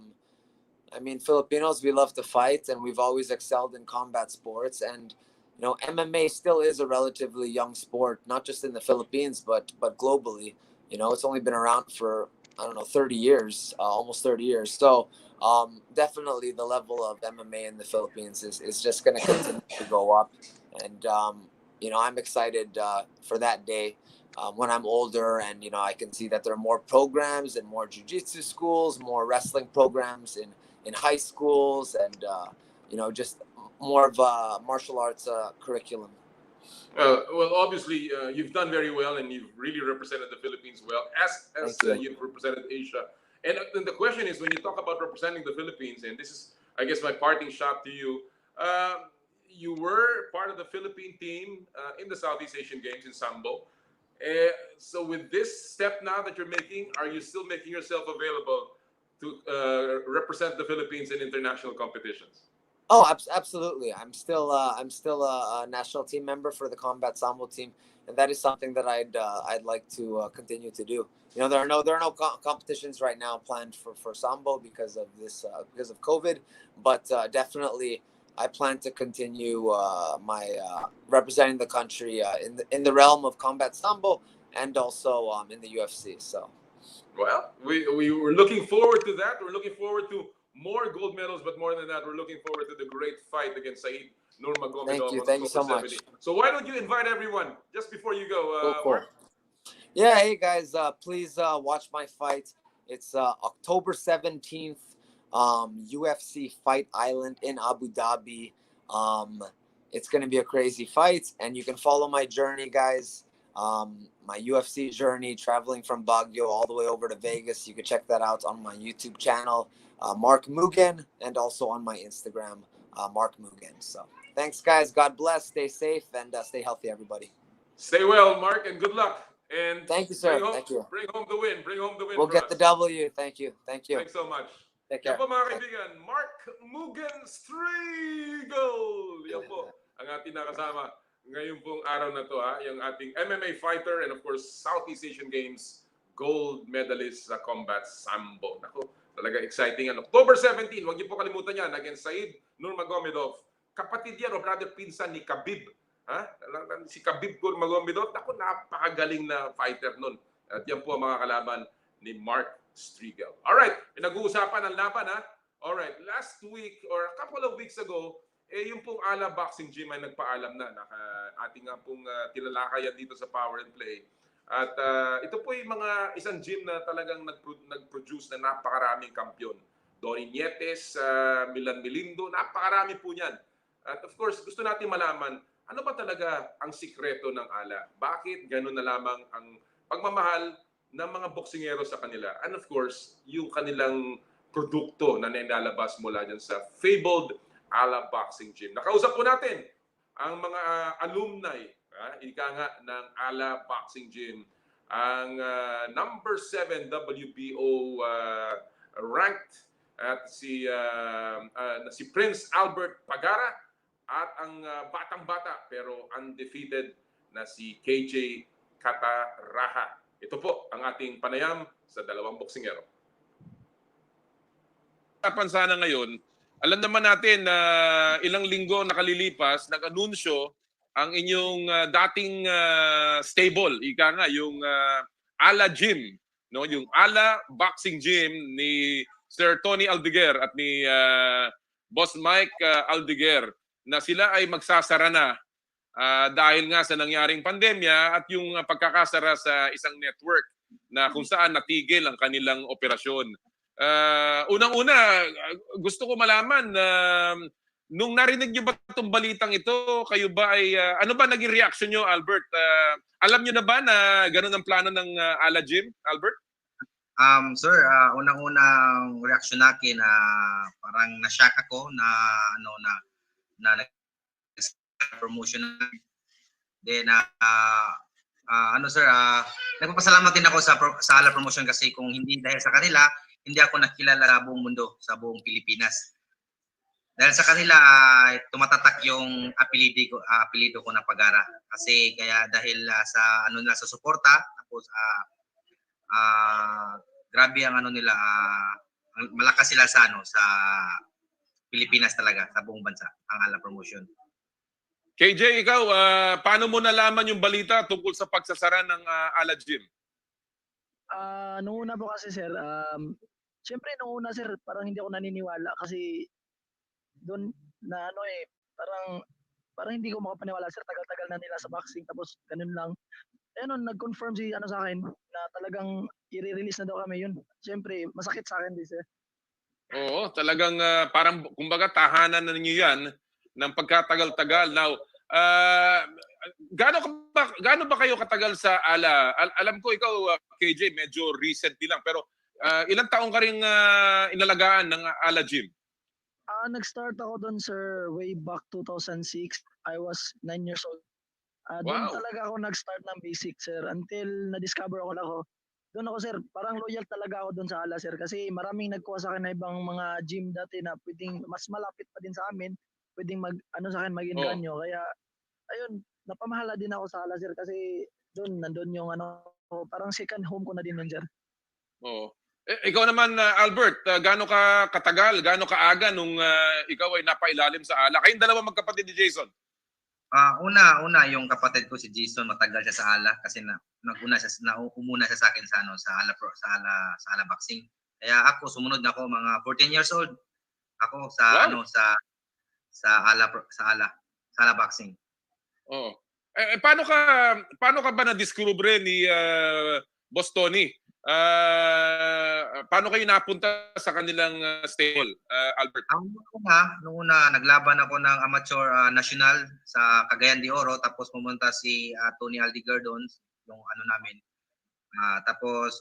I mean, Filipinos, we love to fight, and we've always excelled in combat sports. And you know, MMA still is a relatively young sport, not just in the Philippines, but globally. You know, it's only been around for 30 years, almost 30 years. So definitely the level of MMA in the Philippines is just going to continue to go up. And, you know, I'm excited for that day when I'm older and, you know, I can see that there are more programs and more jiu-jitsu schools, more wrestling programs in high schools, and, you know, just more of a martial arts curriculum. Well, obviously, you've done very well, and you've really represented the Philippines well, as you've represented Asia. And then the question is, when you talk about representing the Philippines, and this is, I guess, my parting shot to you, you were part of the Philippine team in the Southeast Asian Games in Sambo. So with this step now that you're making, are you still making yourself available to represent the Philippines in international competitions? Oh, absolutely. I'm still a national team member for the Combat Sambo team, and that is something that I'd like to continue to do. You know, there are no competitions right now planned for Sambo because of this because of COVID, but definitely I plan to continue my representing the country in the realm of Combat Sambo and also in the UFC. So, well, we were looking forward to that. We're looking forward to more gold medals, but more than that, we're looking forward to the great fight against Said Nurmagomedov. Thank you so much. So why don't you invite everyone just before you go, Cool. Mark? Yeah, hey guys, please watch my fight. It's October 17th, UFC Fight Island in Abu Dhabi. It's going to be a crazy fight, and you can follow my journey, guys. My UFC journey, traveling from Baguio all the way over to Vegas. You can check that out on my YouTube channel, Mark Mugen, and also on my Instagram, Mark Mugen. So thanks, guys. God bless. Stay safe and stay healthy, everybody. Stay well, Mark, and good luck. And Thank you, sir. Thank you. bring home the win. Bring home the win We'll for get us. the W. Thank you. Thank you. Thanks so much. Take Yan care. po mga kaibigan, Mark Streigl. Yan po ang ating nakasama ngayon pong araw na to. Yung ating MMA fighter and of course Southeast Asian Games gold medalist sa combat sambo. Nako, talaga exciting. October 17, huwag niyo po kalimutan yan against Said Nurmagomedov. Kapatid yan o brother pinsan ni Khabib. Si Khabib Nurmagomedov, ako napakagaling na fighter nun. At yan po ang mga kalaban ni Mark Streigl. Alright, pinag-uusapan ang laban Alright, last week or a couple of weeks ago, yung pong Ala Boxing Gym ay nagpaalam na. Ating nga pong tinalakayan dito sa Power and Play. At ito po yung isang gym na talagang nag-produce na napakaraming kampyon. Donnie Nietes, Milan Melindo, napakarami po niyan. At of course, gusto natin malaman, ano ba talaga ang sikreto ng Ala? Bakit ganun na lamang ang pagmamahal ng mga boksingero sa kanila? And of course, yung kanilang produkto na nilalabas mula dyan sa fabled Ala Boxing Gym. Nakausap po natin ang mga alumni, ika nga ng Ala Boxing Gym, ang number 7 WBO ranked at si Prince Albert Pagara at ang batang-bata pero undefeated na si KJ Cataraja. Ito po ang ating panayam sa dalawang boksingero. Sana ngayon, alam naman natin na ilang linggo nakalilipas, nag-anunsyo ang inyong dating stable, ika nga, yung Ala Gym, no? Yung Ala Boxing Gym ni Sir Tony Aldeguer at ni Boss Mike Aldeguer, na sila ay magsasara na dahil nga sa nangyaring pandemya at yung pagkakasara sa isang network na kung saan natigil ang kanilang operasyon. Unang-una, gusto ko malaman, nung narinig niyo ba itong balitang ito, kayo ba ay, ano ba naging reaction niyo, Albert? Alam niyo na ba na ganun ang plano ng Ala Gym, Albert? Sir, unang-unang reaction nakin na parang na-shock ako na promotion. Then sir, nagpapasalamat din ako sa Ala Promotion kasi kung hindi dahil sa kanila, hindi ako nakilala sa buong mundo, sa buong Pilipinas. Dahil sa kanila, tumatatak yung apelido ko na Pagara. Kasi kaya dahil sa sa suporta, tapos grabe ang nila, malakas sila sa Pilipinas talaga, sa buong bansa, ang Ala Promotion. KJ, ikaw, paano mo nalaman yung balita tungkol sa pagsasara ng Ala Gym? Nung una po kasi sir, syempre nung una sir, parang hindi ako naniniwala kasi doon na parang hindi ko makapaniwala sir, tagal-tagal na nila sa boxing tapos ganun lang. Nag-confirm si sa akin na talagang i-release na daw kami yun. Syempre, masakit sa akin din sir. Oo, talagang parang kumbaga tahanan na ninyo yan ng pagkatagal-tagal. Now, gaano ba kayo katagal sa Ala? Alam ko ikaw, KJ, medyo recently lang, pero ilang taong ka rin inalagaan ng Ala Gym? Nag-start ako doon sir way back 2006. I was 9 years old. Doon talaga ako nag-start ng basic sir until na-discover ako. Doon ako sir, parang loyal talaga ako doon sa Ala sir kasi maraming nagkuha sa akin na ibang mga gym dati na pwedeng mas malapit pa din sa amin, pwedeng sa akin mag-inganyo. Kaya ayun, napamahala din ako sa Ala sir kasi nandun yung parang second home ko na din nun sir. Oo. Ikaw naman, Albert, gaano ka katagal, gaano kaaga nung ikaw ay napailalim sa Ala? Kayong dalawa magkapatid ni Jason. Una yung kapatid ko si Jason, matagal siya sa Ala kasi umuna siya sa akin sa Ala Boxing. Kaya ako sumunod na ako mga 14 years old. Ako sa Ala Boxing. Oo. Paano ka ba na-discover ni Boss Tony? Paano kayo napunta sa kanilang stable, Albert? Nung una, naglaban ako ng amateur national sa Cagayan de Oro, tapos pumunta si Tony Aldeguer doon, yung namin. Tapos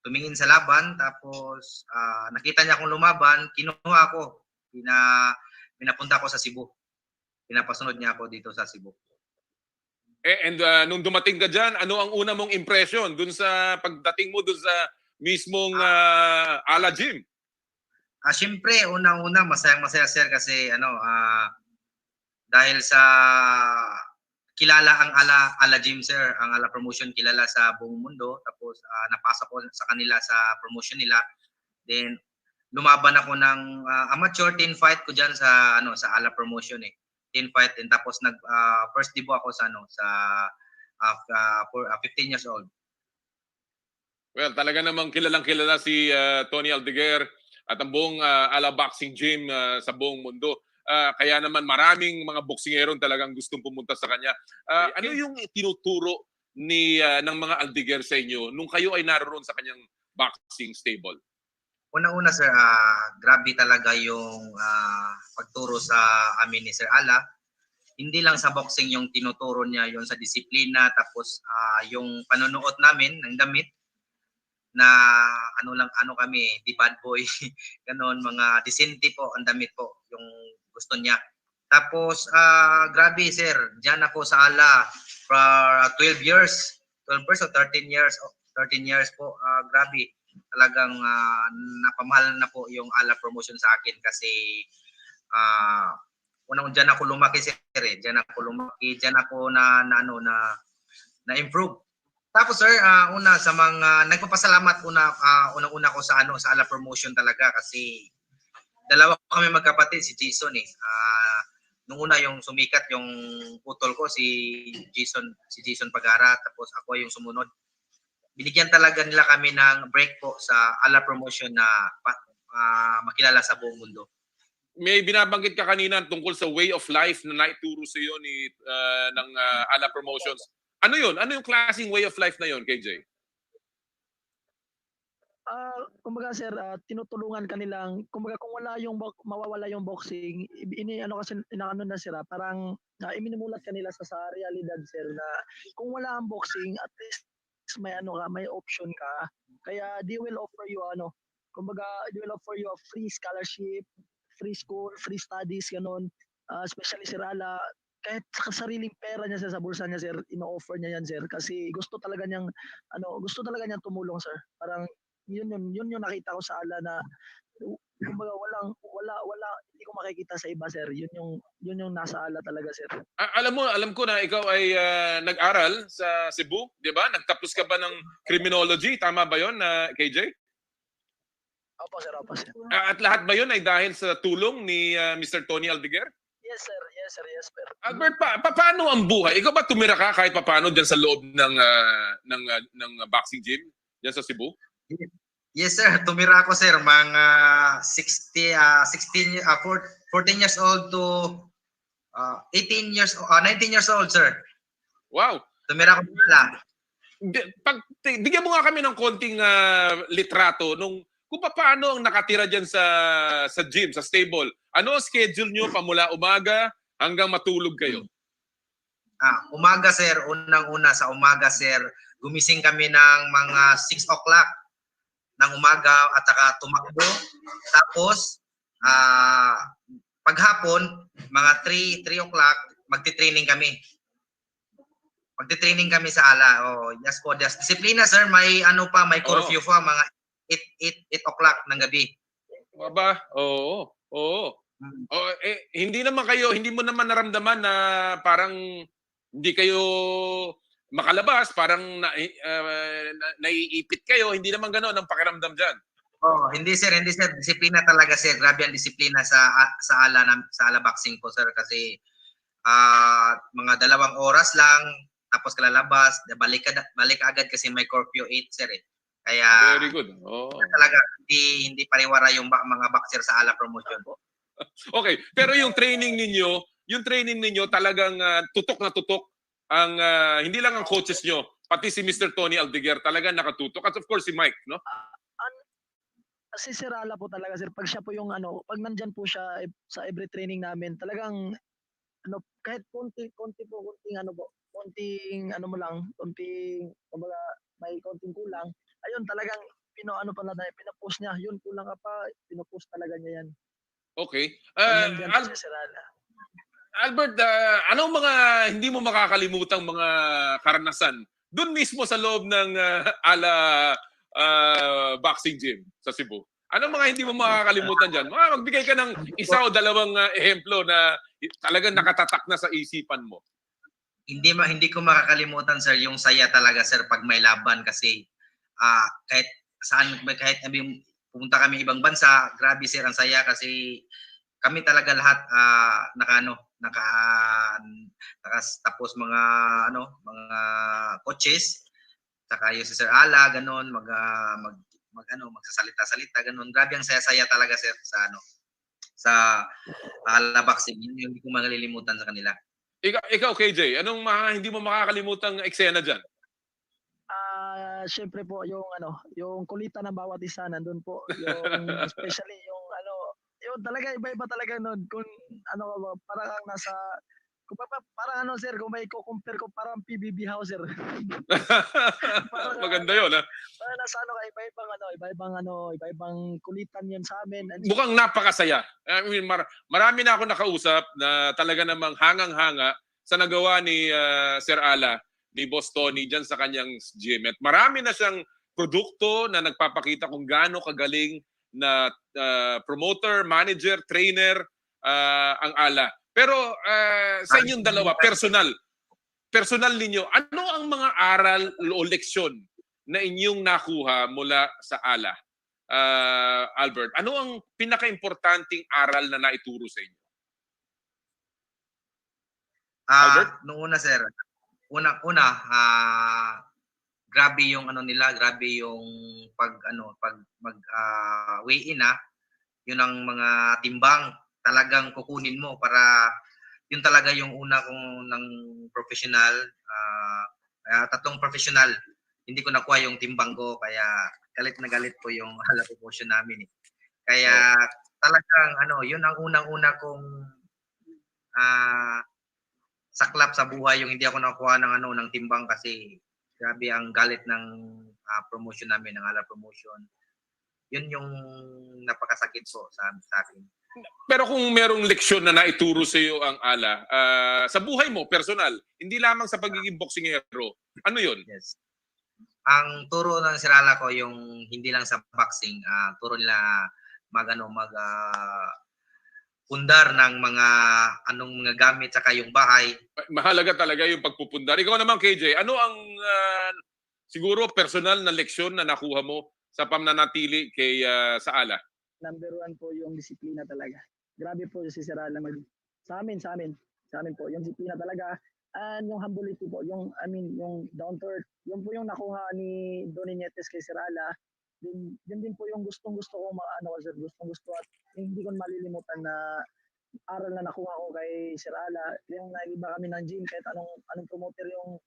tumingin sa laban, tapos nakita niya akong lumaban, kinuha ako. Pinapunta ako sa Cebu. Pinapasunod niya ako dito sa Cebu. Nung dumating ka dyan, ano ang una mong impression dun sa pagdating mo dun sa mismong ala gym? Siyempre, unang-una, masayang-masaya sir kasi dahil sa kilala ang ala gym sir, ang ala promotion kilala sa buong mundo. Tapos napasok ko sa kanila sa promotion nila. Then lumaban ako ng amateur teen fight ko diyan sa sa ala promotion eh. Teen fight din tapos nag first debut ako sa 15 years old. Well, talaga namang kilalang kilala si Tony Aldeguer at ang buong ala boxing gym sa buong mundo. Kaya naman maraming mga boksingeron talagang gustong pumunta sa kanya. Ano yung tinuturo ng mga Aldeguer sa inyo nung kayo ay naroon sa kanyang boxing stable? Unang-una sir, grabe talaga yung pagturo sa amin ni Sir Ala. Hindi lang sa boxing yung tinuturo niya, yung sa disiplina, tapos yung panonood namin ng damit na kami, di bad boy, ganon, mga decente po ang damit po, yung gusto niya. Tapos, grabe sir, dyan ako sa Ala for 12 years o 13 years, 13 years po, grabe. Talagang napamahal na po yung ala promotion sa akin kasi unang dyan ako lumaki sir eh. Dyan ako na improve. Tapos sir, una sa mga nagpapasalamat unang-una ko sa sa ala promotion talaga kasi dalawa kami magkapatid si Jason eh. Nung una yung sumikat yung putol ko si Jason Pagara tapos ako yung sumunod. Binigyan talaga nila kami ng break po sa ala promotion na makilala sa buong mundo. May binabanggit ka kanina tungkol sa way of life na naituro sa iyo ng ala promotions. Ano yun? Ano yung klaseng way of life na yun, KJ? Kumbaga sir, tinutulungan kanilang, kumbaga kung mawawala yung boxing, inaano na sila, parang iminimulat kanila sa realidad sir na kung wala ang boxing, at least may option ka. Kaya they will offer you kumbaga they will offer you a free scholarship, free school, free studies, ganon. Especially Sir Ala, kahit sa sariling pera niya sir, sa bulsa niya sir, ino-offer niya yan sir kasi gusto talaga niyang tumulong sir. Parang yun yung nakita ko sa Ala na kumbaga hindi ko makikita sa iba sir. Yun yung nasa Ala talaga sir. Alam ko na ikaw ay nag-aral sa Cebu, 'di ba? Nagtapos ka ba ng criminology? Tama ba 'yon, KJ? Opo sir. At lahat ba 'yon ay dahil sa tulong ni Mr. Tony Aldeguer? Yes sir. Albert, paano ang buhay? Ikaw ba tumira ka kahit paano diyan sa loob ng boxing gym diyan sa Cebu? Yes sir, tumira ako sir mga 14 years old to 19 years old sir. Wow. Tumira ako pala. Bigyan mo nga kami ng konting litrato kung paano ang nakatira diyan sa gym, sa stable. Ano ang schedule nyo pamula umaga hanggang matulog kayo? Umaga sir, unang-una sa umaga sir, gumising kami ng mga 6 o'clock ng umaga at saka tumakbo. Tapos, paghapon, mga 3 o'clock, magti-training kami. Magti-training kami sa ala. Yes po, yes. Disiplina sir, may curfew pa, mga 8 o'clock ng gabi. Aba, oo. Hindi mo naman naramdaman na parang hindi kayo makalabas, parang naiipit kayo, hindi naman gano'n ang pakiramdam dyan. Hindi sir, disiplina talaga sir. Grabe ang disiplina sa ala boxing po sir kasi mga 2 oras lang tapos kalalabas, balik agad kasi may curfew 8 sir eh. Kaya very good. Talaga hindi pariwara yung mga boxer sa ala promotion po. Okay, pero yung training ninyo talagang tutok na tutok ang hindi lang ang coaches nyo, pati si Mr. Tony Aldeguer talaga nakatutok at of course si Mike, no? Si Sir Ala po talaga sir, pag siya po yung pag nandyan po siya sa every training namin, talagang kahit konting kumbaga may konting kulang, ayun talagang pinapost niya, yun kulang ka pa, pinapost talaga niya yan. Okay. Nandyan po si Sir Ala. Albert, anong mga hindi mo makakalimutang mga karanasan doon mismo sa loob ng ala boxing gym sa Cebu? Anong mga hindi mo makakalimutan dyan? Magbigay ka ng isa o dalawang ehemplo na talagang nakatatak na sa isipan mo. Hindi ko makakalimutan, sir, yung saya talaga, sir, pag may laban kasi kahit saan, kahit pumunta kami ibang bansa, grabe, sir, ang saya kasi kami talaga lahat tapos mga mga coaches, saka yung si Sir Ala ganun, magsasalita-salita ganun. Grabe ang saya-saya talaga, sir, sa ala boxing. Yun yung hindi ko malilimutan sa kanila. Ikaw KJ, anong hindi mo makakalimutang eksena diyan? Syempre po yung kulitan ng bawat isa nandun po, yung especially yung talaga iba-iba talaga nun kung parang nasa parang sir, kung may compare ko parang PBB house, sir. Parang, Maganda 'yon, ha. Parang nasa iba-ibang kulitan 'yan sa amin. Mukhang napakasaya. I mean, marami na ako nakausap na talaga namang hangang-hanga sa nagawa ni Sir Ala, ni Boss Tony diyan sa kanyang gym. At marami na siyang produkto na nagpapakita kung gaano kagaling na promoter, manager, trainer ang Ala. Pero sa inyong dalawa, personal ninyo, ano ang mga aral o leksyon na inyong nakuha mula sa Ala? Albert, ano ang pinaka-importanting aral na naituro sa inyo? Albert? Noong una, sir, grabe yung nila, grabe yung pag weigh in, yun ang mga timbang talagang kukunin mo para yun talaga yung una kong ng professional, 3 professional. Hindi ko nakuha yung timbang ko, kaya galit na galit po yung hala promotion namin. Kaya talagang yun ang unang-una kong saklap sa buhay, yung hindi ako nakuha ng timbang kasi grabe ang galit ng promotion namin, ng hala promotion. Yun yung napakasakit po sa akin. Pero kung merong leksyon na naituro sa iyo ang Ala, sa buhay mo, personal, hindi lamang sa pagiging boksingero, ano yun? Yes. Ang turo ng Sir Ala ko, yung hindi lang sa boxing, turo nila pundar ng mga gamit saka yung bahay. Mahalaga talaga yung pagpupundar. Ikaw naman, KJ, ano ang siguro personal na leksyon na nakuha mo sa pamnanatili kay sa Ala? Number 1 po yung disiplina talaga. Grabe po si Sir Ala sa amin po yung disiplina talaga, and yung humility po, yung down to earth. Yun po yung nakuha ni Donnie Nietes kay Sir Ala. Din po yung gustong-gusto kong sir, gustong-gusto at hindi ko malilimutan na aral na nakuha ko kay Sir Ala. Yung naiba kami ng gym, kahit anong promoter yung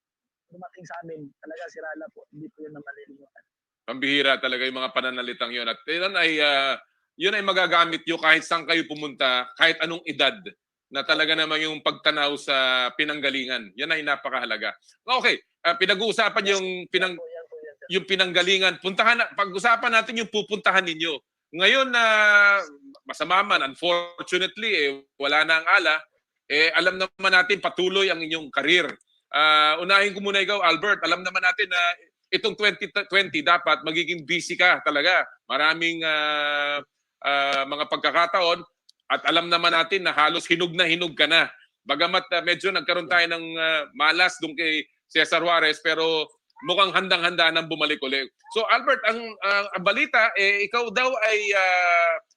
dumating sa amin, talaga Sir Ala po, hindi po yun na malilimutan. Pambihira talaga yung mga pananalitang yun. At yun ay magagamit nyo kahit saan kayo pumunta, kahit anong edad, na talaga naman yung pagtanaw sa pinanggalingan. Yan ay napakahalaga. Okay, pinag-uusapan yung pinanggalingan. Pag-usapan natin yung pupuntahan ninyo. Ngayon na masama man, unfortunately, wala na ang Ala, alam naman natin patuloy ang inyong karir. Unahin ko muna ikaw, Albert. Alam naman natin na itong 2020 dapat magiging busy ka talaga. Maraming mga pagkakataon at alam naman natin na halos hinog ka na. Bagamat medyo nagkaroon tayo ng malas doon kay Cesar Juarez, pero mukhang handang-handa nang bumalik ulit. So Albert, ang balita, ikaw daw ay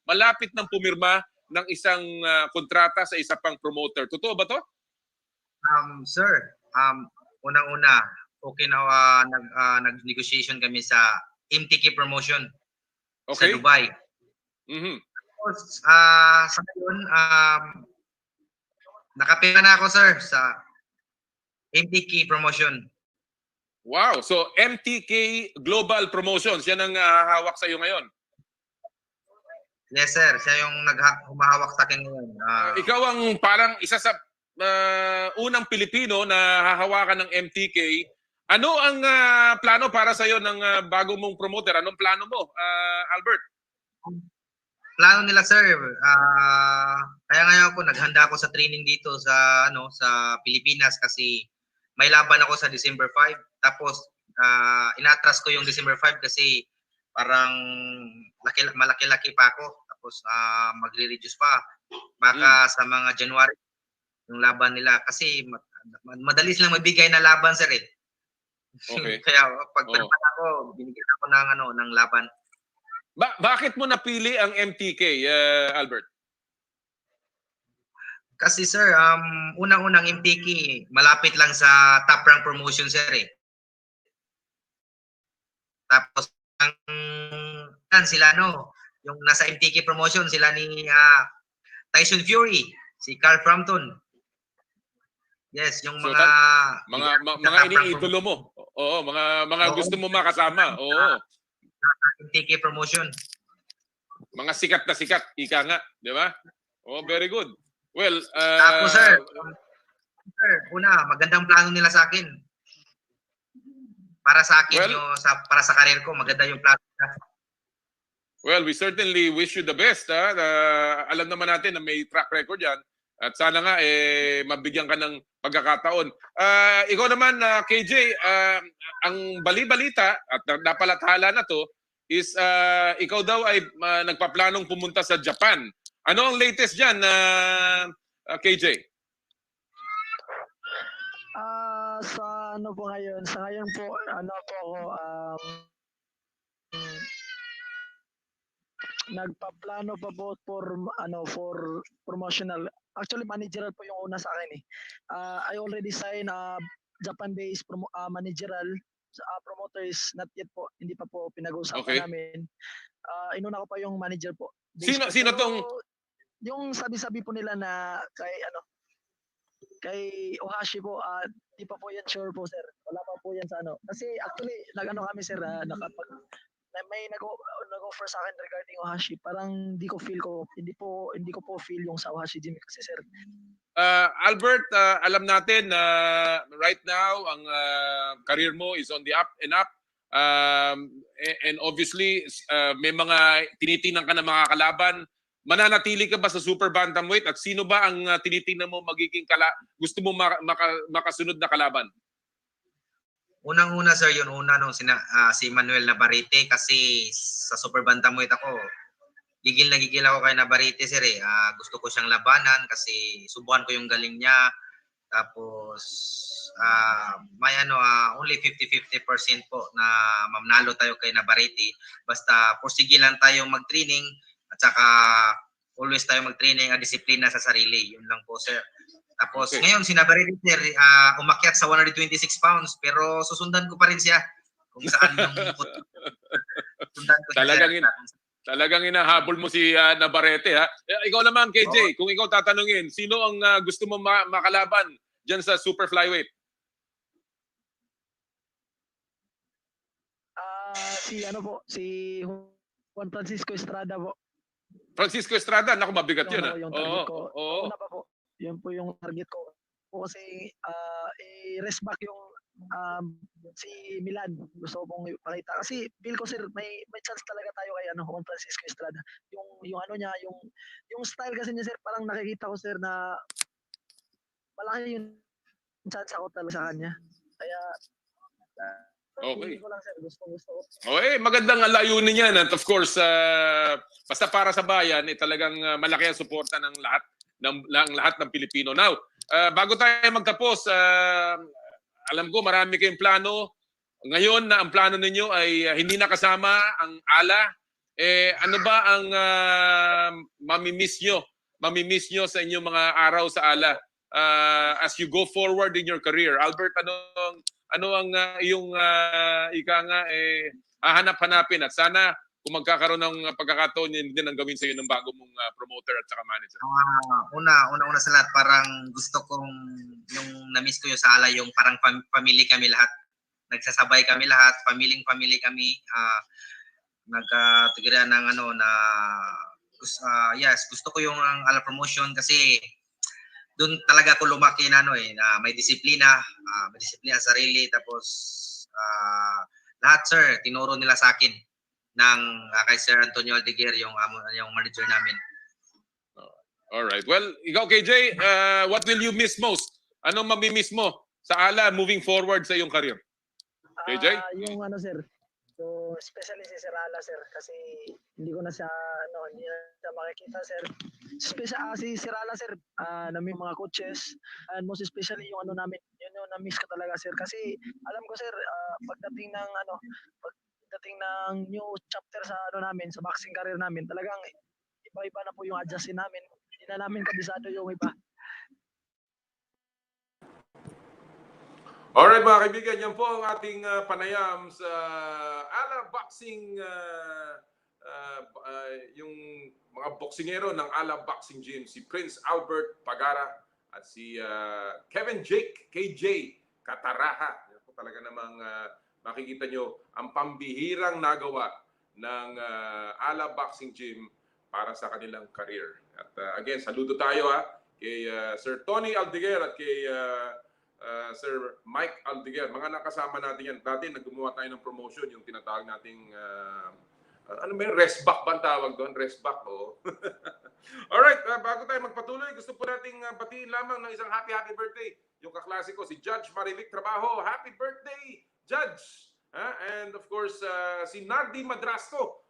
malapit ng pumirma ng isang kontrata sa isa pang promoter. Totoo ba to? Sir, unang-una, okay na nag-negotiation kami sa MTK promotion sa Dubai. Mm-hmm. Tapos, sa ngayon, nakapira na ako, sir, sa MTK promotion. Wow! So, MTK Global Promotions, yan ang hawak sa iyo ngayon? Yes, sir. Siya yung humahawak sa akin ngayon. Ikaw ang parang isa sa unang Pilipino na hahawakan ng MTK. Ano ang plano para sa iyo ng bago mong promoter? Anong plano mo, Albert? plano nila sir, kaya ngayon ako naghanda ako sa training dito sa sa Pilipinas kasi may laban ako sa December 5. Tapos inatras ko yung December 5 kasi parang malaki-laki pa ako. Tapos magre-reduce pa. Baka sa mga January yung laban nila kasi madali silang magbigay na laban sir eh. Okay. Kaya pag ako, binigyan ako ng laban. Bakit mo napili ang MTK, Albert? Kasi sir, unang-unang MTK, malapit lang sa top rank promotion sir eh. Tapos sila yung nasa MTK promotion sila ni Tyson Fury, si Carl Frampton. Yes, yung So, mga iniidolo mo. Oo, mga gusto mo makasama. Oo. MTK promotion. Mga sikat na sikat, ika nga, di ba? Oh, very good. Well, Tapos sir, una, magandang plano nila sa akin. Para sa akin, para sa career ko, maganda yung plano nila. Well, we certainly wish you the best. Alam naman natin na may track record yan. At sana nga, mabigyan ka ng pagkakataon. Ikaw naman, KJ, ang bali-balita, at napalathala na to, is ikaw daw ay nagpaplanong pumunta sa Japan. Ano ang latest dyan, KJ? Sa ano po ngayon, sa ngayon po, nagpaplano pa po for promotional. Actually, managerial po yung una sa akin eh. I already signed Japan-based managerial. Promoter is not yet po, hindi pa po pinag-uusapan namin. Inuna ko pa yung manager po. Sino tong? Yung sabi-sabi po nila na kay Ohashi po, di pa po yan sure po sir. Wala pa po yan sa ano. Kasi actually, kami sir, may nag-offer sa akin regarding Ohashi. Parang hindi ko po feel yung sa Ohashi gym kasi sir. Albert, alam natin na right now ang career mo is on the up and up. And obviously, may mga tinitingnan ka na mga kalaban. Mananatili ka ba sa super bantamweight at sino ba ang tinitingnan mo magiging gusto mo makasunod na kalaban? Unang-una sir, yun nung si Manuel Navarrete kasi sa super bantamweight ako. Gigil ako kay Navarrete sir eh. Gusto ko siyang labanan kasi subukan ko yung galing niya. Tapos may only 50-50% po na mamnalo tayo kay Navarrete. Basta pursige lang tayo mag-training at saka always tayo mag-training at disiplina sa sarili. Yun lang po sir. Tapos ngayon si Navarrete sir umakyat sa 126 pounds pero susundan ko pa rin siya kung saan yung sundan ko siya. Talagang inahabol mo si Navarrete ha. Ikaw naman KJ, kung ikaw tatanungin, sino ang gusto mo makalaban diyan sa super flyweight? Si Juan Francisco Estrada po. Francisco Estrada, naku mabigat yun ha. Oo. Una pa po. Yun po yung target ko. Kasi i-rest back yung si Milan. Gusto ko pong ipakita. Kasi feel ko sir, may chance talaga tayo kay Juan Francisco Estrada. Yung ano niya, yung style kasi niya sir, parang nakikita ko sir na malaki yung chance ako talaga sa kanya. Kaya okay. Ko lang sir, gusto ko. Okay, magandang layunin niyan at of course basta para sa bayan talagang malaki ang suporta ng lahat ng Pilipino. Now, bago tayo magtapos, alam ko marami kayong plano. Ngayon na ang plano ninyo ay hindi na kasama ang ala. Ano ba ang mamimiss nyo sa inyong mga araw sa ala as you go forward in your career? Albert, ano ang iyong hahanap-hanapin at sana kung magkakaroon ng pagkakataon yun din ang gawin sa iyo ng bago mong promoter at saka manager? Una sa lahat, parang gusto kong yung na-miss ko yung sa ala, yung parang family kami lahat. Nagsasabay kami lahat, family kami. Nagkatigiran ng gusto ko yung ala promotion kasi doon talaga ako lumaki na may disiplina sa sarili, tapos lahat sir tinuro nila sa akin ng kay Sir Antonio Aldeguer, yung manager namin. Alright. Well, ikaw KJ, what will you miss most? Anong mamimiss mo sa ala moving forward sa iyong career? KJ? Yung ano sir, so especially si Sir Ala sir kasi hindi ko na siya hindi na siya makikita sir. Si Sir Ala sir, na may mga coaches and most especially yung namin, yun yung na-miss ko talaga sir kasi alam ko sir, pagdating ng new chapter sa namin, sa boxing career namin, talagang iba-iba na po yung adjustin namin. Hindi na namin kabisado yung iba. Alright mga kaibigan, yan po ang ating panayam sa ala boxing, yung mga boksingero ng ala boxing gym, si Prince Albert Pagara at si KJ Cataraja. Yan po talaga namang makikita nyo ang pambihirang nagawa ng ala boxing gym para sa kanilang career. At again, saludo tayo kay Sir Tony Aldeguer at kay Sir Mike Aldeguer. Mga nakasama natin yan. Dati naggumawa tayo ng promotion, yung tinatawag nating rest back ba ang tawag doon? Rest back, oh. Alright, bago tayo magpatuloy, gusto po nating batiin lamang ng isang happy birthday. Yung kaklase ko, si Judge Marivic Trabajo. Happy birthday, Judge! And of course, si Nardi Madrasto.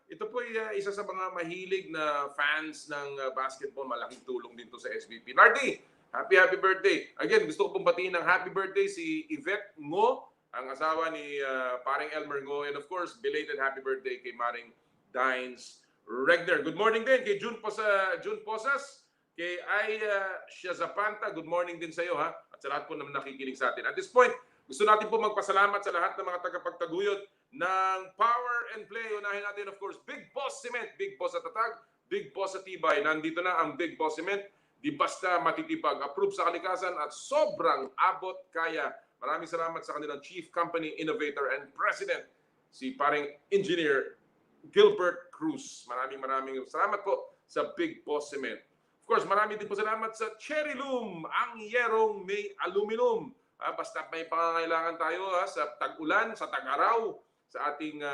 Ito po ay isa sa mga mahilig na fans ng basketball. Malaking tulong dito sa SBP. Nardi, happy birthday. Again, gusto ko pong batiin ng happy birthday si Yvette Ngo, ang asawa ni paring Elmer Ngo. And of course, belated happy birthday kay Maring Dines Regner. Good morning din kay June Posas, kay Aya Shazapanta. Good morning din sa iyo at sa lahat po na nakikinig sa atin. At this point, gusto natin po magpasalamat sa lahat ng mga tagapagtaguyod ng Power and Play. Unahin natin, of course, Big Boss Cement, Big Boss sa tatag, Big Boss sa tibay. Nandito na ang Big Boss Cement. Di basta matitipag, approve sa kalikasan at sobrang abot kaya. Maraming salamat sa kanilang Chief Company Innovator and President, si paring Engineer Gilbert Cruz. Maraming salamat po sa Big Boss Cement. Of course, maraming din po salamat sa Cherry Loom, ang yerong may aluminum. Basta may pangangailangan tayo sa tag-ulan, sa tag-araw, sa ating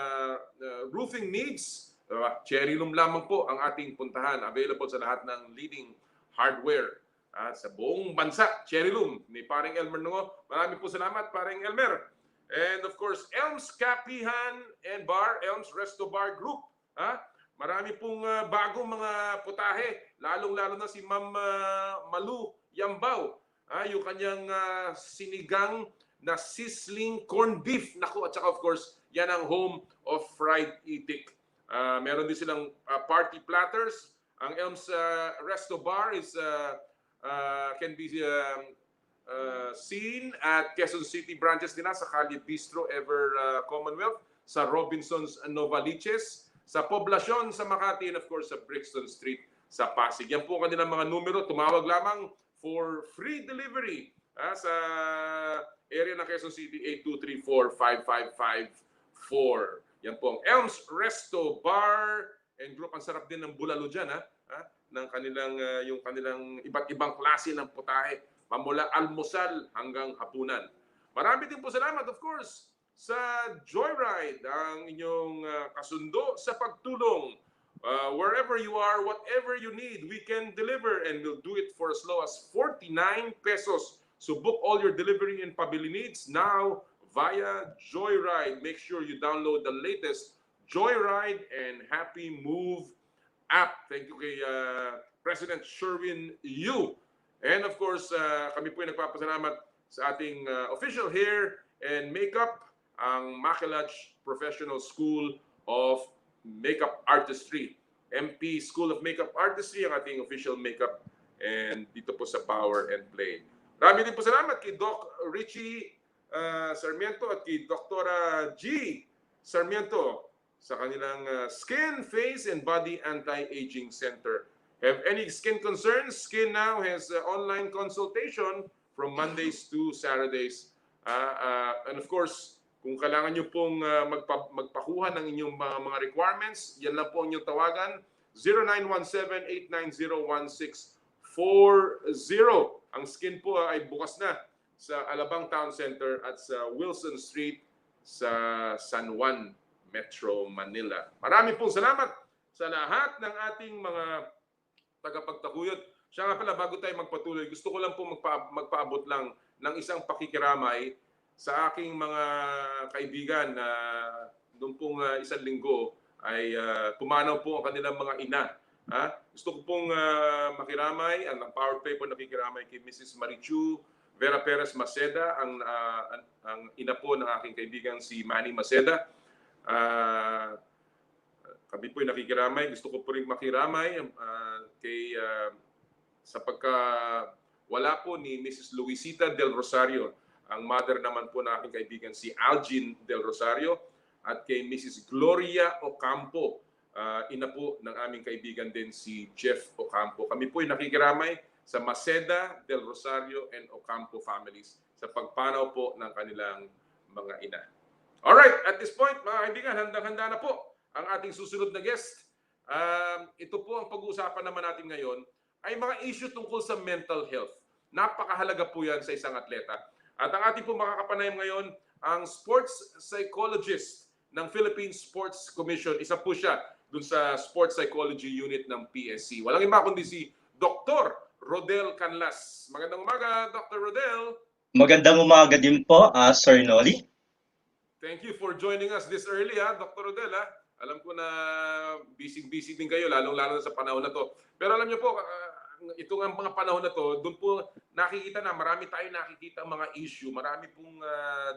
roofing needs. Cherry Loom lamang po ang ating puntahan. Available sa lahat ng leading hardware sa buong bansa. Cherry Loom ni paring Elmer Ngo. Maraming po salamat, paring Elmer. And of course, Elms Kapihan and Bar, Elms Resto Bar Group. Marami pong bagong mga putahe, lalong-lalo na si Ma'am Malu Yambao. Yung kanyang sinigang na sizzling corned beef. Naku, at saka of course, yan ang home of fried itik. Meron din silang party platters. Ang Elms Resto Bar is can be seen at Quezon City branches din sa Calle Bistro Ever Commonwealth, sa Robinsons Novaliches, sa Poblacion sa Makati, and of course sa Brixton Street sa Pasig. Yan po kanilang mga numero. Tumawag lamang for free delivery sa area ng Quezon City, 8234-5554. Yan po ang Elms Resto Bar and Group. Ang sarap din ng bulalo dyan, ng kanilang, yung kanilang iba't ibang klase ng putahe, mamula almusal hanggang hapunan. Marami din po salamat, of course, sa Joyride, ang inyong kasundo sa pagtulong. Wherever you are, whatever you need, we can deliver, and we'll do it for as low as 49 pesos. So book all your delivery and pabili needs now via Joyride. Make sure you download the latest Joyride and Happy Move app. Thank you kay President Sherwin Yu. And of course, kami po ay nagpapasalamat sa ating official hair and makeup, ang Makelaj Professional School of Makeup Artistry. MP School of Makeup Artistry ang ating official makeup, and dito po sa Power and Play. Marami din po salamat kay Doc Richie Sarmiento at kay Dr. G. Sarmiento sa kanilang Skin, Face, and Body Anti-Aging Center. Have any skin concerns? Skin Now has online consultation from Mondays to Saturdays. And of course, kung kailangan nyo pong magpakuha ng inyong mga requirements, yan lang po ang inyong tawagan, 0917-890-1640. Ang Skin po ay bukas na sa Alabang Town Center at sa Wilson Street sa San Juan, Metro Manila. Maraming pong salamat sa lahat ng ating mga tagapagtakuyod. Siya nga pala, bago tayo magpatuloy, gusto ko lang po magpaabot lang ng isang pakikiramay sa aking mga kaibigan na noong pong isang linggo ay pumanaw po ang kanilang mga ina. Gusto ko pong makiramay, ang power play po nakikiramay kay Mrs. Marichu Vera Perez Maceda, ang ina po ng aking kaibigan si Manny Maceda. Kami po ay nakikiramay. Gusto ko po rin makiramay kay sa wala po ni Mrs. Luisita Del Rosario, ang mother naman po ng aking kaibigan si Algin Del Rosario, at kay Mrs. Gloria Ocampo, ina po ng aming kaibigan din si Jeff Ocampo. Kami po ay nakikiramay sa Maceda, Del Rosario, and Ocampo families sa pagpanaw po ng kanilang mga ina. Alright, at this point, mga kaibigan, handang-handa na po ang ating susunod na guest. Ito po ang pag-uusapan naman natin ngayon ay mga issue tungkol sa mental health. Napakahalaga po yan sa isang atleta. At ang ating po makakapanayam ngayon, ang sports psychologist ng Philippine Sports Commission. Isa po siya dun sa Sports Psychology Unit ng PSC. Walang iba kundi si Dr. Rodel Canlas. Magandang umaga, Dr. Rodel. Magandang umaga din po, Sir Noli. Thank you for joining us this early, Dr. Rodel. Alam ko na busy-busy din kayo, lalong-lalo na sa panahon na to. Pero alam niyo po, itong mga panahon na to, doon po nakikita na, marami tayo nakikita ang mga issue, marami pong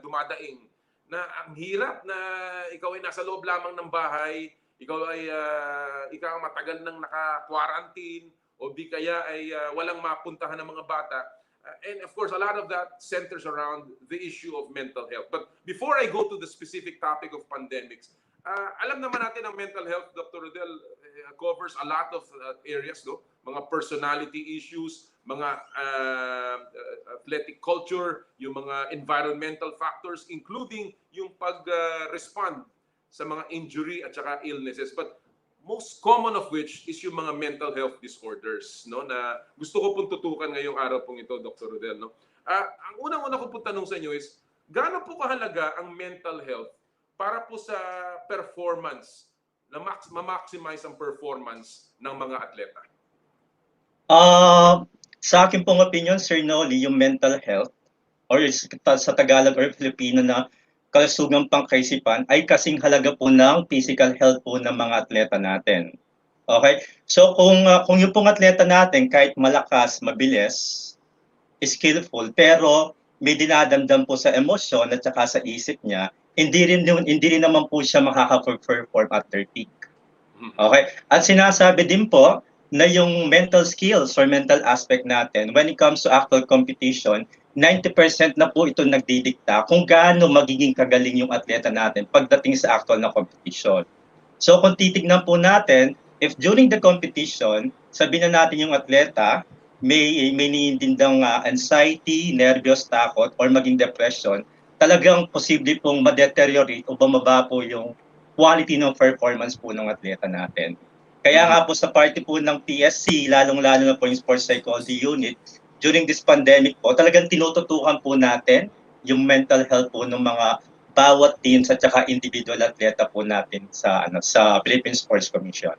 dumadaing na ang hirap na ikaw ay nasa loob lamang ng bahay, ikaw ang matagal nang naka-quarantine, o di kaya ay walang mapuntahan ng mga bata. And of course, a lot of that centers around the issue of mental health. But before I go to the specific topic of pandemics, alam naman natin ang mental health, Dr. Rodel, covers a lot of areas, no? Mga personality issues, mga athletic culture, yung mga environmental factors, including yung pag-respond sa mga injury at saka illnesses. But most common of which is yung mga mental health disorders, no? Na gusto ko pong tutukan ngayong araw pong ito, Dr. Rodel, no? Ang unang-una ko pong tanong sa inyo is, gaano po kahalaga ang mental health para po sa performance, na ma-maximize ang performance ng mga atleta? Sa akin pong opinion, Sir Noli, yung mental health, or sa Tagalog or Filipino na kalusugang pangkaisipan, ay kasing halaga po ng physical health po ng mga atleta natin. Okay? So kung yung pong atleta natin, kahit malakas, mabilis, skillful, pero may dinadamdam po sa emosyon at saka sa isip niya, hindi rin naman po siya makaka-perform at their peak. Okay? At sinasabi din po na yung mental skills or mental aspect natin, when it comes to actual competition, 90% na po ito nagdidikta kung gaano magiging kagaling yung atleta natin pagdating sa actual na competition. So kung titignan po natin, if during the competition, sabihin na natin yung atleta, may niniindang anxiety, nervyos, takot, or maging depression, talagang posible pong ma-deteriorate o bumaba po yung quality ng performance po ng atleta natin. Kaya nga po sa party po ng PSC, lalong-lalo na po yung Sports Psychology Unit, during this pandemic po, talagang tinututukan po natin yung mental health po ng mga bawat teams at saka individual atleta po natin sa Philippine Sports Commission.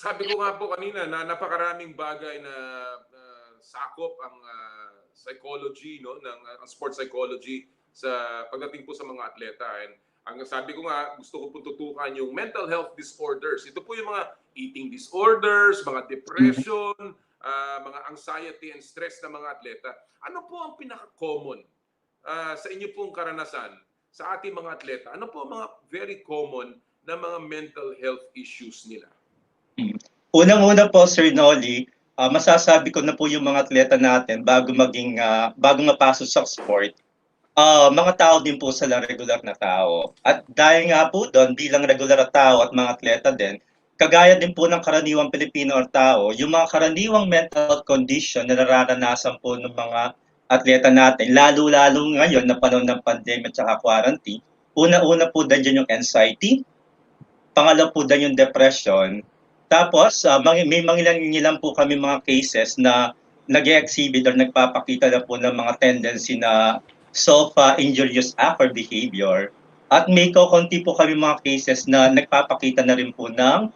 Sabi ko nga po kanina na napakaraming bagay na sakop ang psychology, no, ng sports psychology sa pagdating po sa mga atleta. And ang sabi ko nga, gusto ko po tutukan yung mental health disorders. Ito po yung mga eating disorders, mga depression, mga anxiety and stress ng mga atleta. Ano po ang pinaka-common sa inyo pong karanasan sa ating mga atleta? Ano po ang mga very common na mga mental health issues nila? Unang-una po, Sir Noli, masasabi ko na po yung mga atleta natin bago mapasok sa sport, mga tao din po sila, regular na tao. At dahil nga po doon, bilang regular na tao at mga atleta din, kagaya din po ng karaniwang Pilipino or tao, yung mga karaniwang mental condition na nararanasan po ng mga atleta natin, lalo-lalo ngayon na panahon ng pandemic at saka quarantine, una-una po dyan yung anxiety, pangalawa po dyan yung depression, tapos may mangilan po kami mga cases na nag-exhibit or nagpapakita na po ng mga tendency na self-injurious act or behavior. At may kaunti po kami mga cases na nagpapakita na rin po ng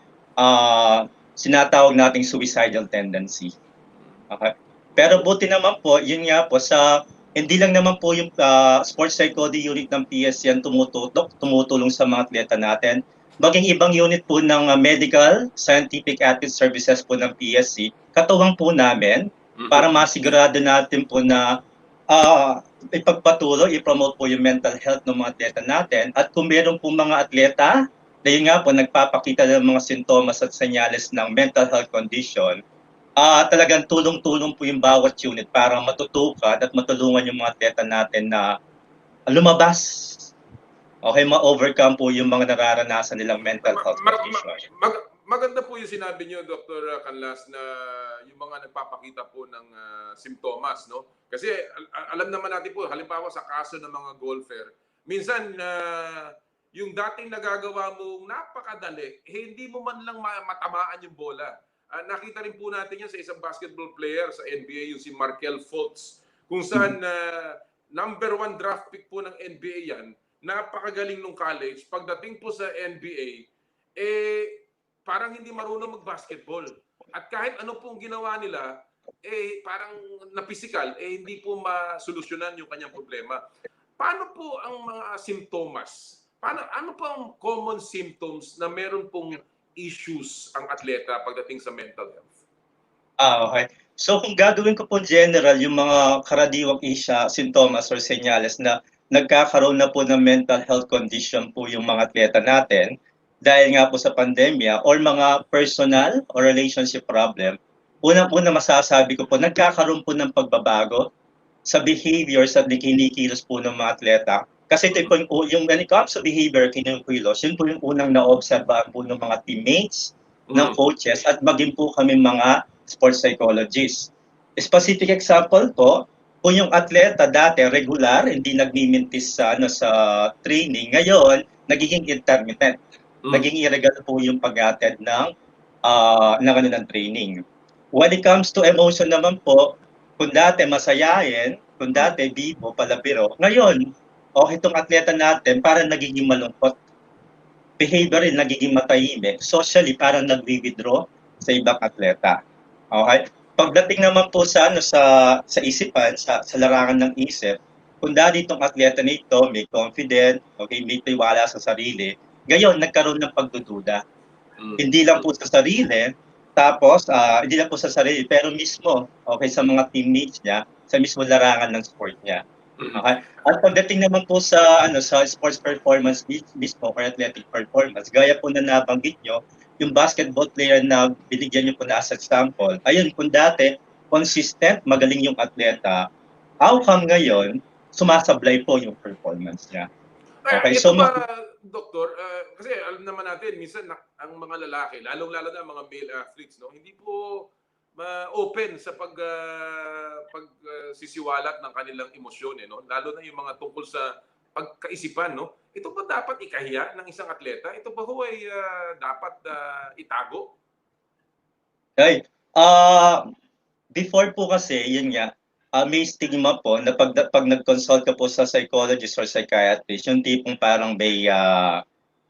sinatawag nating suicidal tendency. Okay? Pero buti naman po, yun nga po, hindi lang naman po yung sports psychology unit ng PSC ang tumutulong sa mga atleta natin. Maging ibang unit po ng medical, scientific athlete services po ng PSC, katuwang po namin para masigurado natin po na ipagpatuloy, i-promote po yung mental health ng mga atleta natin. At kung meron po mga atleta na yun nga po nagpapakita ng mga sintomas at senyales ng mental health condition, talagang tulong-tulong po yung bawat unit para matutukan at matulungan yung mga atleta natin na lumabas. Okay, ma-overcome po yung mga nararanasan nilang mental health condition. Maganda po yung sinabi niyo, Dr. Canlas, na yung mga nagpapakita po ng simptomas, no? Kasi alam naman natin po, halimbawa sa kaso ng mga golfer, minsan yung dating nagagawa mong napakadali, hindi mo man lang matamaan yung bola. Nakita rin po natin yan sa isang basketball player sa NBA, yung si Markel Fultz, kung saan number 1 draft pick po ng NBA yan, napakagaling nung college. Pagdating po sa NBA, parang hindi marunong mag-basketball. At kahit ano pong ginawa nila, parang na-physical, hindi po masolusyonan yung kanyang problema. Paano po ang mga simptomas? Ano po ang common symptoms na meron pong issues ang atleta pagdating sa mental health? Okay. So kung gagawin ko po general yung mga karaniwang sintomas or senyales na nagkakaroon na po ng mental health condition po yung mga atleta natin dahil nga po sa pandemya or mga personal or relationship problem, unang-una masasabi ko po, nagkakaroon po ng pagbabago sa behavior sa kinikilos po ng mga atleta. Kasi ito po yung when it comes to behavior, kinikilos, yun po yung unang na-obserbahan po ng mga teammates, ng coaches, at maging po kami mga sports psychologists. Specific example po, kung yung atleta dati regular, hindi nagmimintis sa training, ngayon nagiging intermittent. Naging irregular po yung pag-attend ng training. When it comes to emotion naman po, kung dati masayahin, kung dati bibo, palabiro, ngayon, itong atleta natin parang nagiging malungkot. Behavior rin nagiging matahimik. Socially, parang nag-withdraw sa ibang atleta. Okay? Pagdating naman po sa isipan, sa larangan ng isip, kung dati itong atleta nito may confident, okay, may tiwala sa sarili, ngayon nagkaroon ng pagdududa. Hindi lang po sa sarili, tapos hindi lang po sa sarili, pero mismo okay sa mga teammates niya, sa mismo larangan ng sport niya. Okay? At pagdating naman po sa sports performance mismo or athletic performance, gaya po na nabanggit nyo, yung basketball player na binigyan nyo po na as example, ayun, kung dati, consistent, magaling yung atleta, how come ngayon, sumasablay po yung performance niya? Okay, ito ba, Doktor, kasi alam naman natin, minsan ang mga lalaki, lalong-lalo na mga male athletes, no, hindi po open sa pagsisiwalat ng kanilang emosyon, no? Lalo na yung mga tungkol sa pagkaisipan, no? Ito ba dapat ikahiya ng isang atleta? Ito ba ay dapat itago? Okay. Before po kasi, yun nga, may stigma po na pag nag-consult ka po sa psychologist or psychiatrist, yung tipong parang may,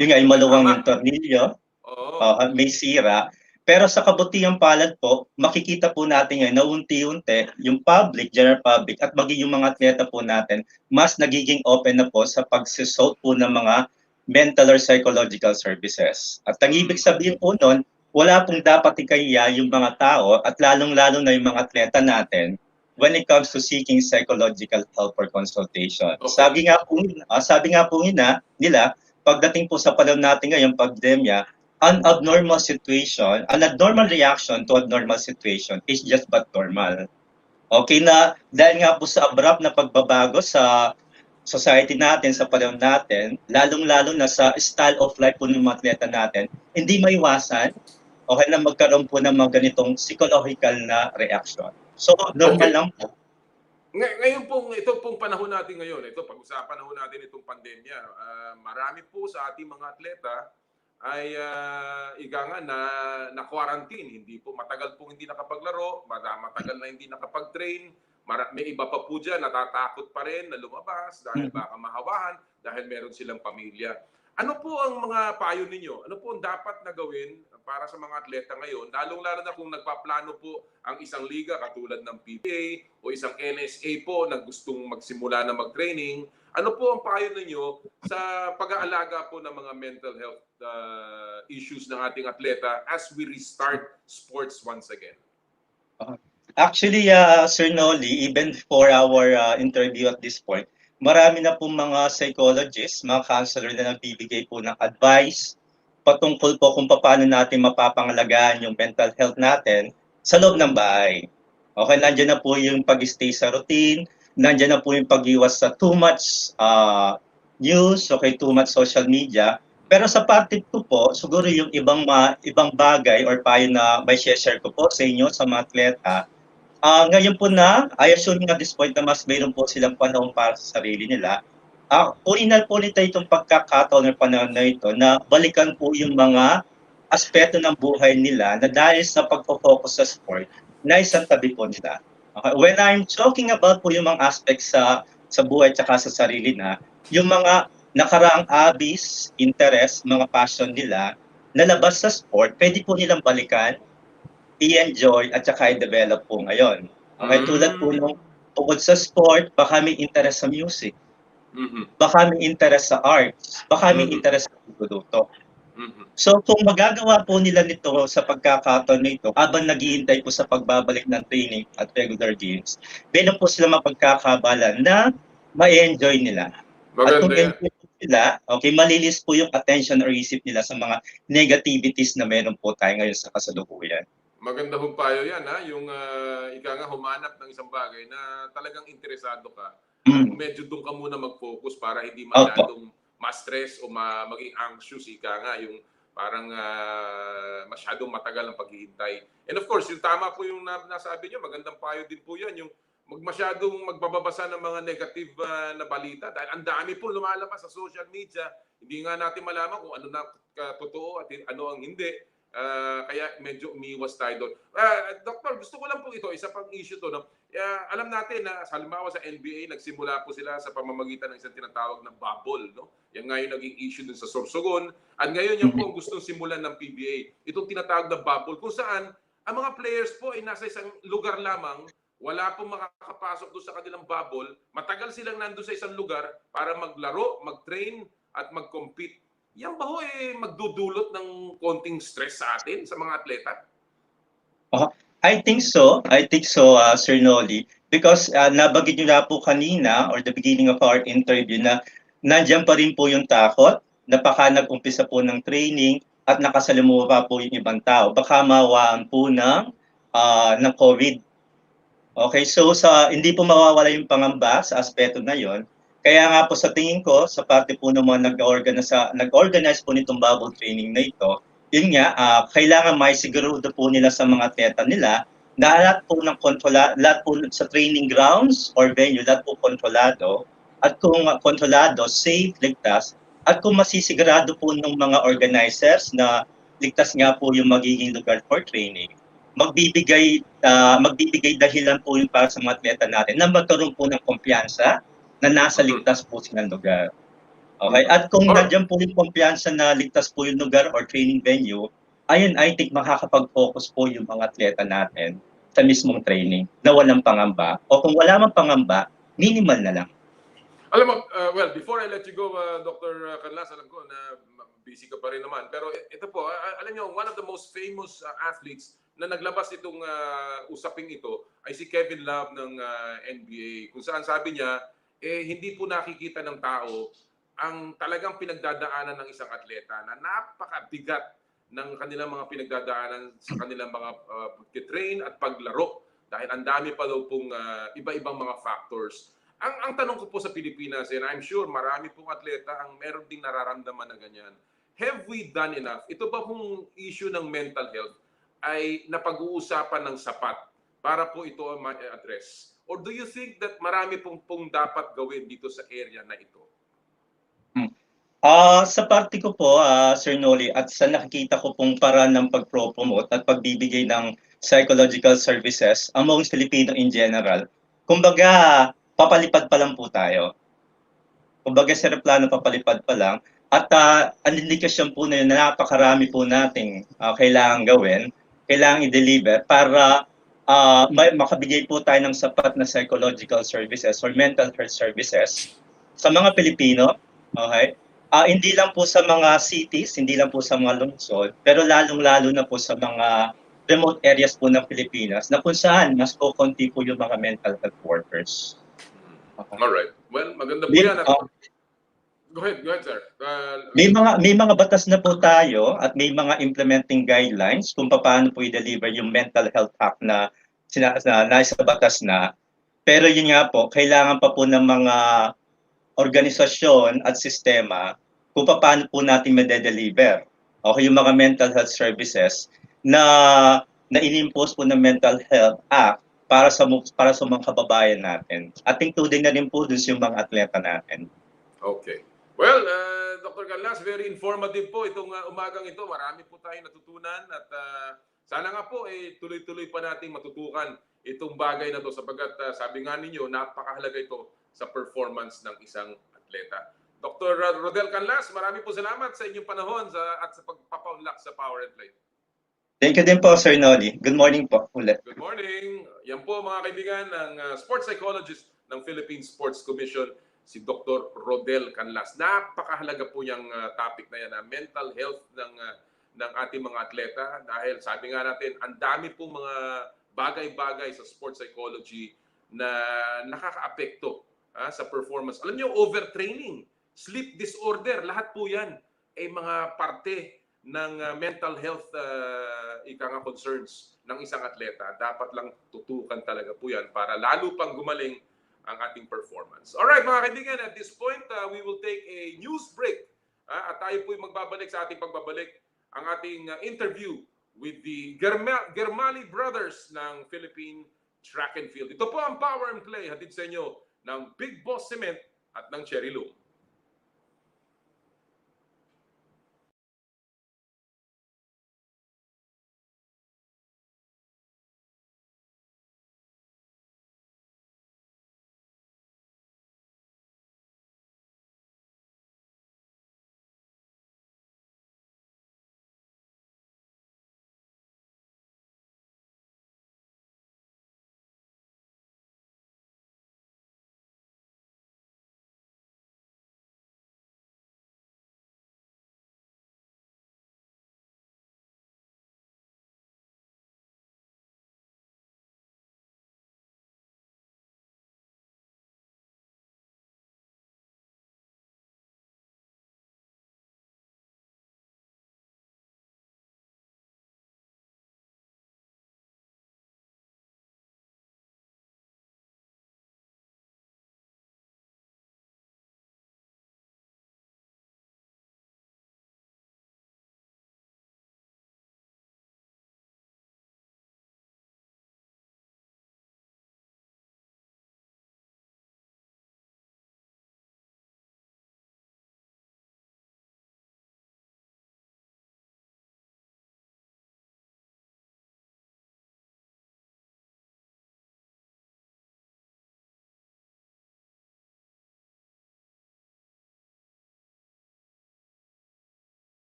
yun nga, yung maluwang yung tornilyo, may sira. Pero sa kabutihang palad po, makikita po natin ngayon na unti-unti yung public, general public, at maging yung mga atleta po natin, mas nagiging open na po sa pagsisought po ng mga mental or psychological services. At ang ibig sabihin po nun, wala pong dapat ikahiya yung mga tao at lalong-lalo na yung mga atleta natin when it comes to seeking psychological help or consultation. Okay. Sabi nga po nila, pagdating po sa panahon natin ngayon, pandemya, an abnormal reaction to abnormal situation is just but normal. Okay na, dahil nga po sa abrupt na pagbabago sa society natin, sa panahon natin, lalong-lalo na sa style of life po ng mga atleta natin, hindi maiwasan, okay na magkaroon po ng mga ganitong psychological na reaction. So, normal lang po. Ngayon ito pong panahon natin ngayon, ito pag-usapan natin itong pandemya, marami po sa ating mga atleta ay na quarantine, hindi po matagal po hindi nakapaglaro, matagal na hindi nakapag-train, may iba pa po dyan natatakot pa rin na lumabas dahil baka mahawahan. dahil meron silang pamilya. Ano po ang mga payo ninyo? Ano po ang dapat na gawin para sa mga atleta ngayon? Lalong-lalo na kung nagpaplano po ang isang liga katulad ng PBA o isang NSA po na gustong magsimula na mag-training. Ano po ang payo ninyo sa pag-aalaga po ng mga mental health issues ng ating atleta as we restart sports once again? Actually, Sir Noli, even for our interview at this point, marami na po mga psychologists, mga counselor na nagbibigay po ng advice patungkol po kung paano natin mapapangalagaan yung mental health natin sa loob ng bahay. Okay, nandiyan na po yung pag-stay sa routine, nandiyan na po yung pag-iwas sa too much news, okay, too much social media. Pero sa parte ko po, siguro yung ibang bagay or payo na may share ko po sa inyo, sa mga atleta, ngayon po na, I assume at this point na mas mayroon po silang panahon para sa sarili nila. Kunin na po nito itong pagkakataon ng panahon na ito na balikan po yung mga aspeto ng buhay nila na dahil sa pagpo-focus sa sport na isang tabi po nila. Okay? When I'm talking about po yung mga aspects sa buhay at sa sarili na, yung mga nakaraang hobbies, interest, mga passion nila, nalabas sa sport, pwede po nilang balikan, i-enjoy at saka i-develop po ngayon. Okay, tulad po nung tungkol sa sport, baka may interest sa music, baka may interest sa arts, baka may interest sa produkto. So kung magagawa po nila nito sa pagkakataon nito, habang naghihintay po sa pagbabalik ng training at regular games, meron po sila mapagkakabalan na ma-enjoy nila. At kung enjoy nila, okay, malilis po yung attention or isip nila sa mga negativities na meron po tayo ngayon sa kasalukuyan. Maganda hong payo yan, ha? Yung ika nga humanap ng isang bagay na talagang interesado ka. Medyo doon ka muna mag-focus para hindi masyadong ma-stress o maging anxious, ika nga, yung parang masyadong matagal ang paghihintay. And of course, yung tama po yung nasabi nyo, magandang payo din po yan, yung masyadong magbabasa ng mga negative na balita dahil ang dami po lumalabas sa social media. Hindi nga natin malaman kung ano na totoo at ano ang hindi. Kaya medyo umiwas tayo doon. Doktor, gusto ko lang po ito, isa pang issue to. No? Alam natin na halimbawa sa NBA, nagsimula po sila sa pamamagitan ng isang tinatawag na bubble. No? Yan nga yung naging issue dun sa Sorsogon. At ngayon yan po ang gustong simulan ng PBA. Itong tinatawag na bubble kung saan ang mga players po ay nasa isang lugar lamang, wala pong makakapasok doon sa kanilang bubble. Matagal silang nandun sa isang lugar para maglaro, mag-train at mag-compete. Yan ba ho magdudulot ng konting stress sa atin, sa mga atleta? I think so, Sir Noli, because nabagid nyo na po kanina or the beginning of our interview na nandiyan pa rin po yung takot, napaka nag-umpisa po ng training at nakasalamuha pa po yung ibang tao. Baka mawaan po ng COVID. Okay, so hindi po mawawala yung pangamba sa aspeto na yon. Kaya nga po sa tingin ko, sa parte po ng mga nag-organize po nitong bubble training na ito, yun nga, kailangan may sigurado po nila sa mga atleta nila na lahat po sa training grounds or venue, lahat po kontrolado. At kung kontrolado, safe, ligtas, at kung masisigurado po ng mga organizers na ligtas nga po yung magiging lugar for training, magbibigay dahilan po yung para sa mga atleta natin na magkaroon po ng kumpiyansa na nasa ligtas po silang lugar. Okay? At kung nandiyan po yung kumpiyansa na ligtas po yung lugar or training venue, ayun, I think makakapag-focus po yung mga atleta natin sa mismong training na walang pangamba. O kung wala mang pangamba, minimal na lang. Alam mo, well, before I let you go, Dr. Canlas, alam ko na busy ka pa rin naman. Pero ito po, alam niyo, one of the most famous athletes na naglabas itong usaping ito ay si Kevin Love ng NBA. Kung saan sabi niya, hindi po nakikita ng tao ang talagang pinagdadaanan ng isang atleta na napakabigat ng kanilang mga pinagdadaanan sa kanilang mga pag-train at paglaro dahil ang dami pa daw pong iba-ibang mga factors. Ang tanong ko po sa Pilipinas, and I'm sure marami pong atleta ang meron ding nararamdaman na ganyan. Have we done enough? Ito ba pong issue ng mental health ay napag-uusapan ng sapat para po ito ma-address? Or do you think that marami pong dapat gawin dito sa area na ito? Sa parte ko po, Sir Noli, at sa nakikita ko pong paraan ng pag-promote at pagbibigay ng psychological services among Filipino in general, kumbaga, papalipad pa lang po tayo. Kumbaga sa eroplano papalipad pa lang. At ang indikasyon po na yun na napakarami po nating kailangan gawin, kailangan i-deliver para makabigay po tayo ng sapat na psychological services or mental health services sa mga Pilipino. Okay? Hindi lang po sa mga cities, hindi lang po sa mga lungsod, pero lalong-lalo na po sa mga remote areas po ng Pilipinas na kung saan mas kukunti po yung mga mental health workers. Alright. Well, maganda po yan. Go ahead, sir. May mga batas na po tayo at may mga implementing guidelines kung paano po i-deliver yung mental health act na nasa batas na. Pero yun nga po, kailangan pa po ng mga organisasyon at sistema kung paano po natin ma-deliver. Okay, yung mga mental health services na in-impose po ng Mental Health Act para sa mga kababayan natin. At including na rin po dun yung mga atleta natin. Okay. Well, Dr. Canlas, very informative po itong umagang ito. Marami po tayong natutunan at sana nga po tuloy-tuloy pa nating matutukan itong bagay na to sapagkat sabi nga ninyo, napakahalaga ito sa performance ng isang atleta. Dr. Rodel Canlas, marami po salamat sa inyong panahon at sa pagpapaunlak sa Power and Play. Thank you din po, Sir Noli. Good morning po ulit. Good morning. Yan po mga kaibigan ng sports psychologist ng Philippine Sports Commission, si Dr. Rodel Canlas. Napakahalaga po yung topic na yan, mental health ng ating mga atleta. Dahil sabi nga natin, ang dami pong mga bagay-bagay sa sports psychology na nakaka-apekto sa performance. Alam niyo, overtraining, sleep disorder, lahat po yan ay mga parte ng mental health concerns ng isang atleta. Dapat lang tutukan talaga po yan para lalo pang gumaling ang ating performance. Alright mga kaibigan, at this point, we will take a news break. At tayo po'y magbabalik sa ating pagbabalik ang ating interview with the Germali brothers ng Philippine Track and Field. Ito po ang Power and Play, hatid sa inyo ng Big Boss Cement at ng Cherry Loom.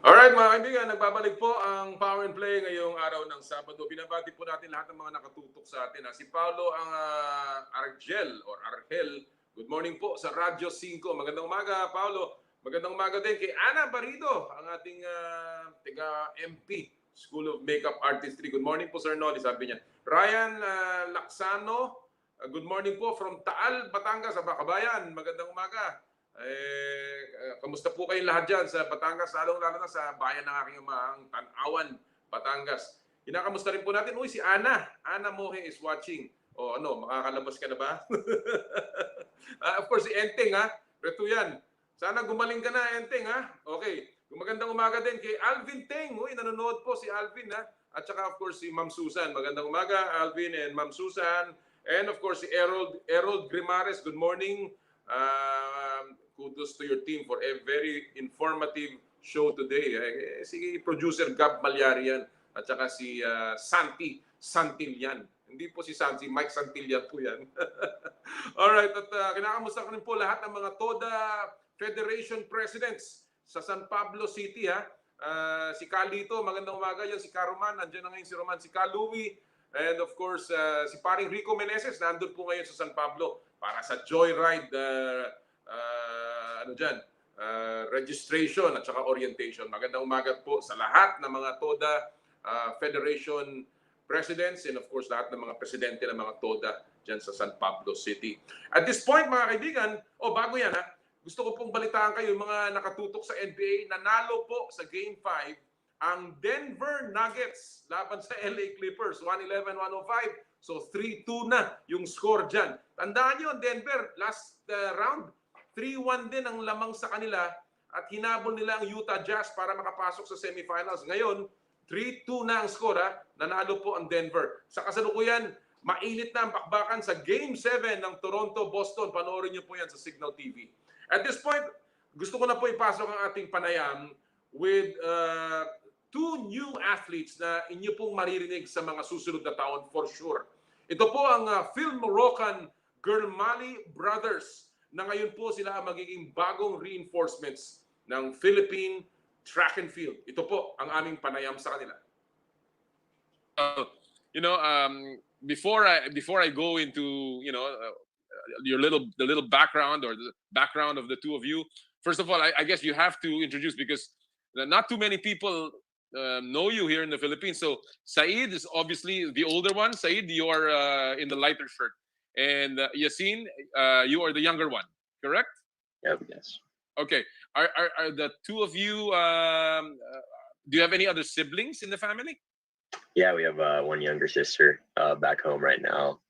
Alright mga kaibigan, nagbabalik po ang Power and Play ngayong araw ng Sabado. Binabati po natin lahat ng mga nakatutok sa atin. Si Paulo ang Argel. Good morning po sa Radyo 5. Magandang umaga, Paulo. Magandang umaga din kay Ana Barido, ang ating taga-MP, School of Makeup Artistry. Good morning po, Sir Noli, sabi niya. Ryan Laksano, good morning po from Taal, Batangas, sa Bayan. Magandang umaga. Kamusta po kayong lahat dyan sa Batangas, lalo na sa bayan ng aking amang Tanawan, Batangas. Kinakamusta rin po natin, si Ana Mohe is watching. Makakalabas ka na ba? Of course, si Enteng, Reto yan. Sana gumaling ka na, Enteng, Okay. Magandang umaga din kay Alvin Teng. Nanonood po si Alvin, At saka, of course, si Ma'am Susan. Magandang umaga, Alvin and Ma'am Susan. And of course, si Erold Grimares. Good morning. Kudos to your team for a very informative show today. Si producer Gab Malyarian at saka si Santi Santillan. Hindi po si Santi, Mike Santillan po yan. Alright, at kinakamusta ko rin po lahat ng mga TODA Federation Presidents sa San Pablo City. Si Calito, magandang umaga yan. Si Karoman, nandiyan na ngayon si Roman. Si Kalui, and of course, si paring Rico Meneses, nandun po ngayon sa San Pablo para sa Joyride registration at saka orientation. Magandang umaga po sa lahat ng mga TODA Federation Presidents and of course lahat ng mga presidente ng mga TODA dyan sa San Pablo City. At this point mga kaibigan, bago yan gusto ko pong balitaan kayo yung mga nakatutok sa NBA. Nanalo po sa Game 5 ang Denver Nuggets laban sa LA Clippers, 111-105. So 3-2 na yung score dyan. Tandaan nyo, Denver, last round, 3-1 din ang lamang sa kanila at hinabol nila ang Utah Jazz para makapasok sa semifinals. Ngayon, 3-2 na ang score. Nanalo po ang Denver. Sa kasalukuyan, mainit na ang bakbakan sa Game 7 ng Toronto-Boston. Panoorin nyo po yan sa Signal TV. At this point, gusto ko na po ipasok ang ating panayam with two new athletes na inyo pong maririnig sa mga susunod na taon for sure. Ito po ang Phil Moroccan Germali Brothers na ngayon po sila ang magiging bagong reinforcements ng Philippine track and field. Ito po ang aming panayam sa kanila. Before I go into the little background or the background of the two of you, first of all, I guess you have to introduce, because not too many people know you here in the Philippines. So Said is obviously the older one. Said, you are in the lighter shirt. And Yasin, you are the younger one, correct? Yep, yes. Okay. Are the two of you, do you have any other siblings in the family? Yeah, we have one younger sister back home right now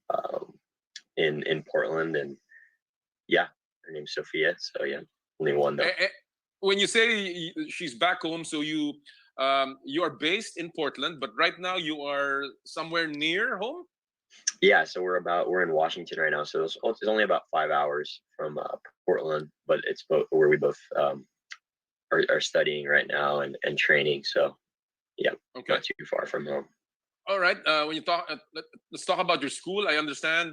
in Portland. And yeah, her name's Sophia. So yeah, only one though. When you say she's back home, so you are based in Portland, but right now you are somewhere near home? Yeah, so we're in Washington right now, so it's only about 5 hours from Portland, but it's where we both are studying right now and training. So yeah, okay. Not too far from home. All right. When you talk, let's talk about your school. I understand,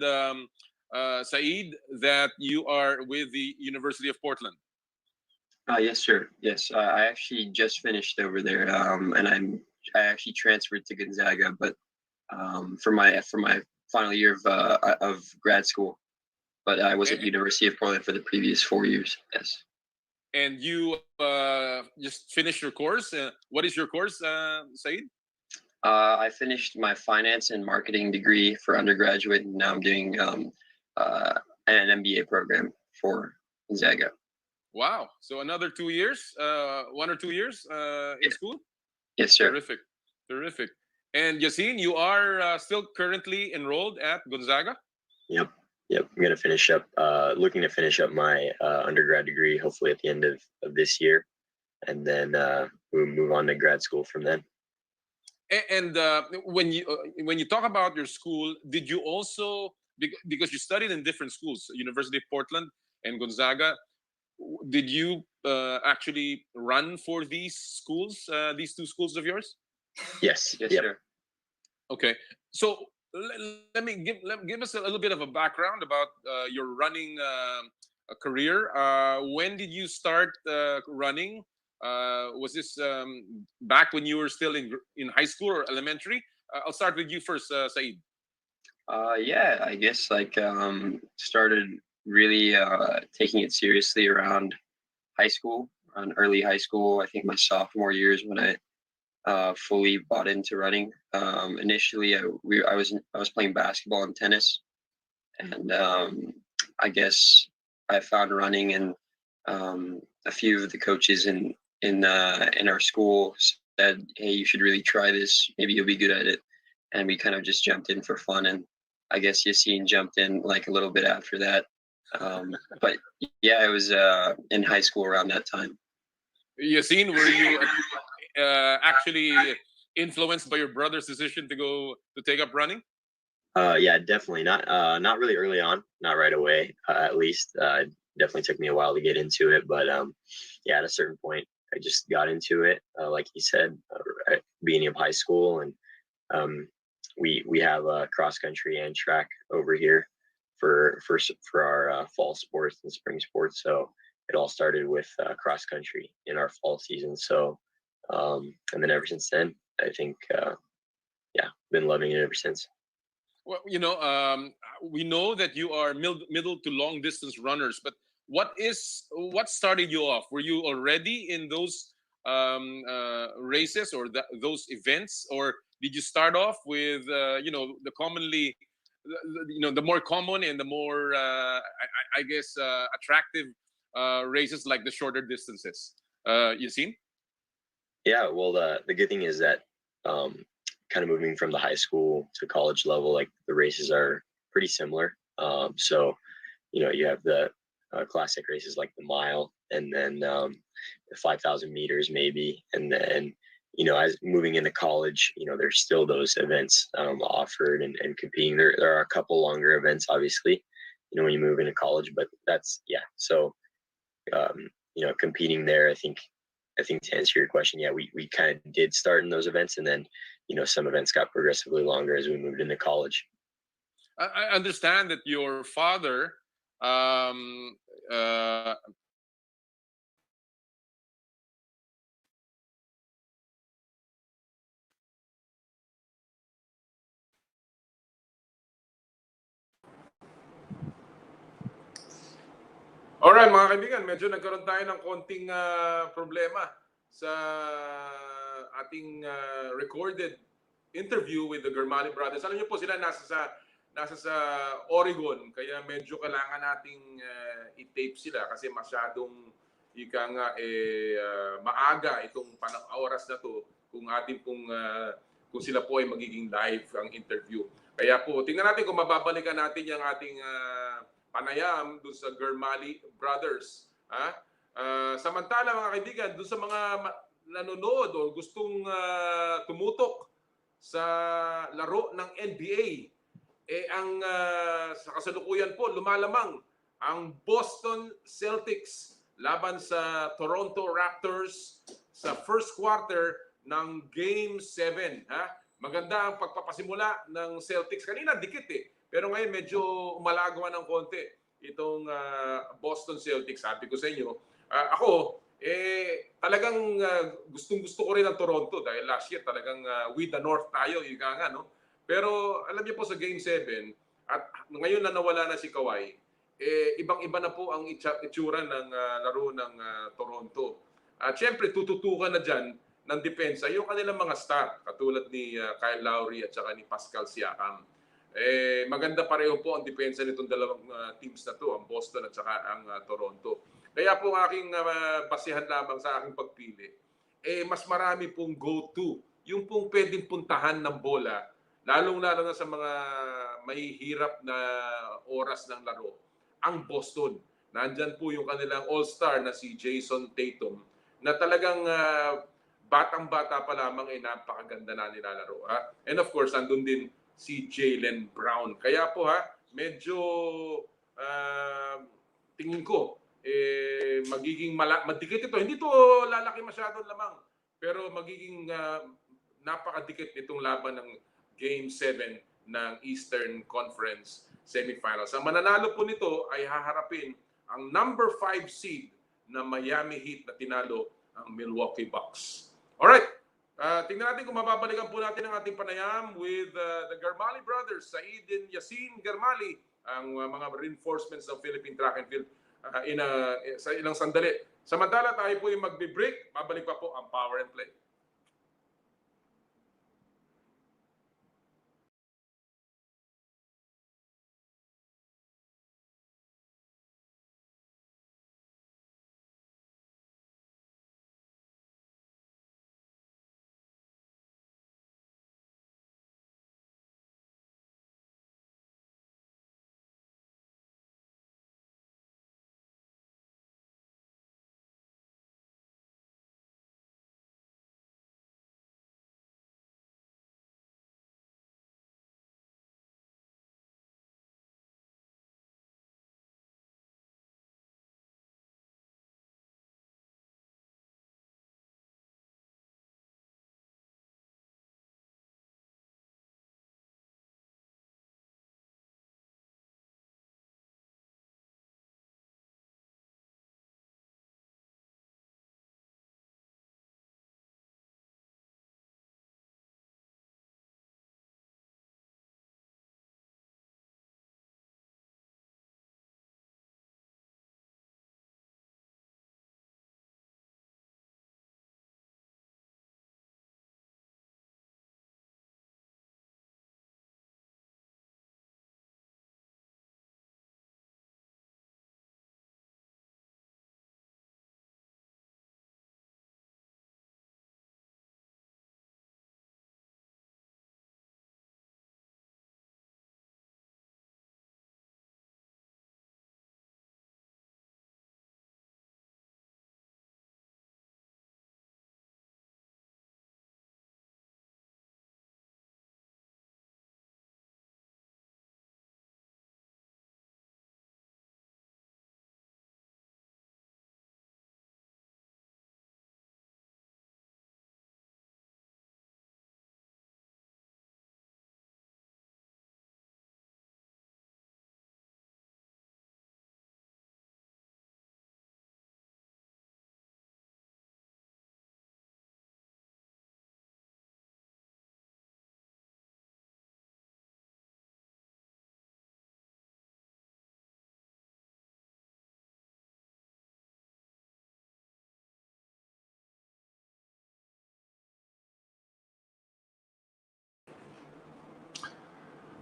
Said, that you are with the University of Portland. Yes, sir. Yes, I actually just finished over there, and I actually transferred to Gonzaga, but for my final year of grad school. But I was at University of Portland for the previous 4 years. Yes. And you just finished your course. What is your course, Said? I finished my finance and marketing degree for undergraduate, and now I'm doing an MBA program for Gonzaga. Wow. So another 2 years, 1 or 2 years in school? Yes, sir. Terrific. Terrific. And Yasin, you are still currently enrolled at Gonzaga? Yep. I'm going to finish up, looking to finish up my undergrad degree, hopefully at the end of this year. And then we'll move on to grad school from then. And when you talk about your school, did you also, because you studied in different schools, University of Portland and Gonzaga, did you actually run for these schools, these two schools of yours? Yes. Yes, Yep. sir. Okay, so let me give us a little bit of a background about your running career. When did you start running? Was this back when you were still in high school or elementary? I'll start with you first, Said. Yeah, I guess like started really taking it seriously around high school, around early high school. I think my sophomore years when I fully bought into running. Initially, I was playing basketball and tennis, and I guess I found running, and a few of the coaches in our school said, "Hey, you should really try this. Maybe you'll be good at it." And we kind of just jumped in for fun, and I guess Yassine jumped in like a little bit after that. But yeah, I was in high school around that time. Yassine, were you actually influenced by your brother's decision to take up running? Yeah, definitely not really early on, not right away. At least it definitely took me a while to get into it, but yeah, at a certain point, I just got into it. Like he said, at the beginning of high school, and we have cross country and track over here for our fall sports and spring sports. So it all started with cross country in our fall season. So and then ever since then, I think yeah, been loving it ever since. Well, we know that you are middle to long distance runners, but what started you off? Were you already in those races or those events, or did you start off with the commonly, the more common and the more I guess attractive races like the shorter distances? Yassine? Yeah, well, the good thing is that kind of moving from the high school to college level, like the races are pretty similar. So, you have the classic races like the mile, and then the 5,000 meters maybe, and then as moving into college, there's still those events offered and competing. There are a couple longer events, obviously, when you move into college, but that's So, competing there, I think to answer your question, yeah, we kind of did start in those events, and then some events got progressively longer as we moved into college. I understand that your father Alright mga kaibigan, medyo nagkaroon tayo ng konting problema sa ating recorded interview with the Germali brothers. Alam niyo po sila nasa sa Oregon, kaya medyo kailangan nating i-tape sila kasi masyadong maaga itong oras na to kung kung sila po ay magiging live ang interview. Kaya po, tingnan natin kung mababalikan natin yung ating panayam doon sa Germali brothers. Samantala mga kaibigan, doon sa mga nanonood o gustong tumutok sa laro ng NBA, sa kasalukuyan po lumalamang ang Boston Celtics laban sa Toronto Raptors sa first quarter ng Game 7. Maganda ang pagpapasimula ng Celtics. Kanina dikit pero ngayon medyo umalagawa ng konti itong Boston Celtics. Sabi ko sa inyo, ako talagang gustong-gusto ko rin ang Toronto dahil last year talagang with the North tayo, no? Pero alam niyo po sa Game 7 at ngayon na nawala na si Kawhi, ibang-iba na po ang itsura ng laro ng Toronto. At syempre tututukan na diyan ng depensa yung kanilang mga star katulad ni Kyle Lowry at saka ni Pascal Siakam. Maganda pareho po ang depensa nitong dalawang teams na to, ang Boston at saka ang Toronto. Kaya po aking basihan lamang sa aking pagpili, mas marami pong go-to, yung pong pwedeng puntahan ng bola, lalong-lalo na sa mga mahihirap na oras ng laro, ang Boston. Nandyan po yung kanilang all-star na si Jason Tatum, na talagang batang-bata pa lamang napakaganda na nilalaro. And of course, nandun din si Jaylen Brown. Kaya po medyo tingin ko magiging madikit ito. Hindi to lalaki masyadong lamang, pero magiging napakadikit itong laban ng Game 7 ng Eastern Conference Semifinals. Ang mananalo po nito ay haharapin ang number 5 seed na Miami Heat na tinalo ang Milwaukee Bucks. Alright, tingnan natin kung mababalikan po natin ang ating panayam with the Garmali brothers, Said and Yasin Garmali, ang mga reinforcements ng Philippine Track and Field sa ilang sandali. Samantala tayo po yung magbe-break, babalik pa po ang Power and Play.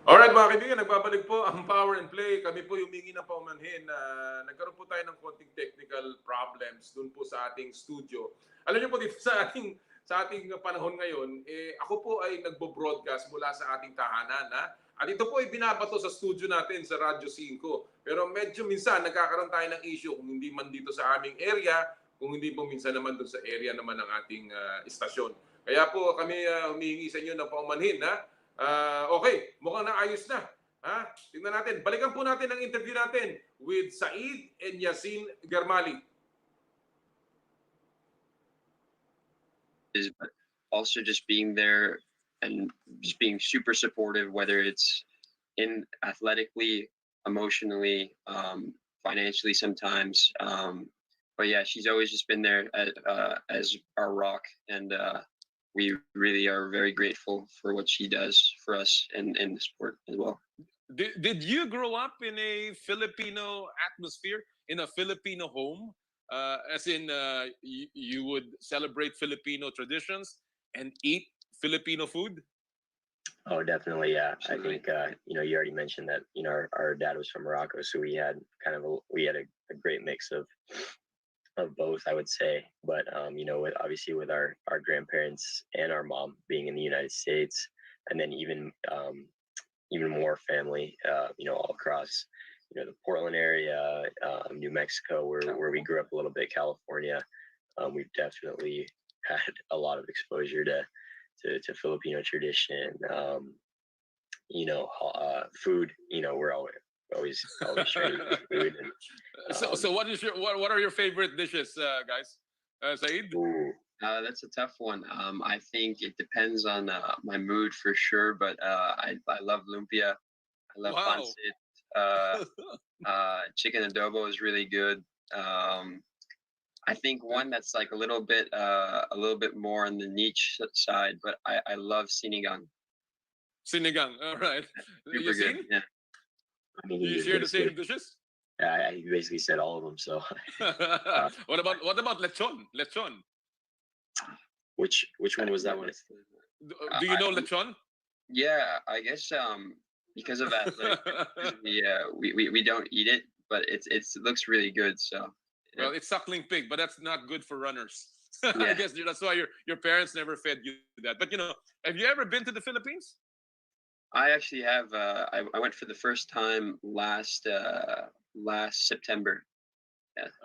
Alright mga kaibigan, nagbabalik po ang Power and Play. Kami po humingi ng paumanhin na nagkaroon po tayo ng konting technical problems dun po sa ating studio. Alam niyo po dito sa ating panahon ngayon, ako po ay nagbo-broadcast mula sa ating tahanan. At ito po ay binabato sa studio natin sa Radyo 5. Pero medyo minsan nagkakaroon tayo ng issue kung hindi man dito sa aming area, kung hindi po minsan naman dun sa area naman ng ating istasyon. Kaya po kami humihingi sa inyo ng paumanhin okay, mukhang naayos na. Tingnan natin. Balikan po natin ang interview natin with Said and Yasin Garmali. But also just being there and just being super supportive, whether it's in athletically, emotionally, financially sometimes. But yeah, she's always just been there as our rock, and we really are very grateful for what she does for us in the sport as well. Did you grow up in a Filipino atmosphere, in a Filipino home? As in, you would celebrate Filipino traditions and eat Filipino food? Oh, definitely, yeah. Absolutely. I think you already mentioned that our dad was from Morocco, so we had a great mix of both, I would say. But obviously with our grandparents and our mom being in the United States, and then even more family, all across the Portland area, New Mexico, where we grew up a little bit, California. We've definitely had a lot of exposure to Filipino tradition. Food. We're always trying to eat food. And, so what are your favorite dishes, guys? Said? That's a tough one. I think it depends on my mood for sure, but I love lumpia. I love pancit. Chicken adobo is really good. I think one that's like a little bit more on the niche side, but I love sinigang. Sinigang. All right. Super good. Yasin, Yeah. I mean, do you he share the basically, same dishes? he basically said all of them. So, What about lechon? Lechon. which one was that one? Do you know lechon? Yeah, I guess because of athletic, we don't eat it, but it looks really good. So Well, it's suckling pig, but that's not good for runners. I Yeah. guess that's why your parents never fed you that. But have you ever been to the Philippines? I actually have. I went for the first time last September.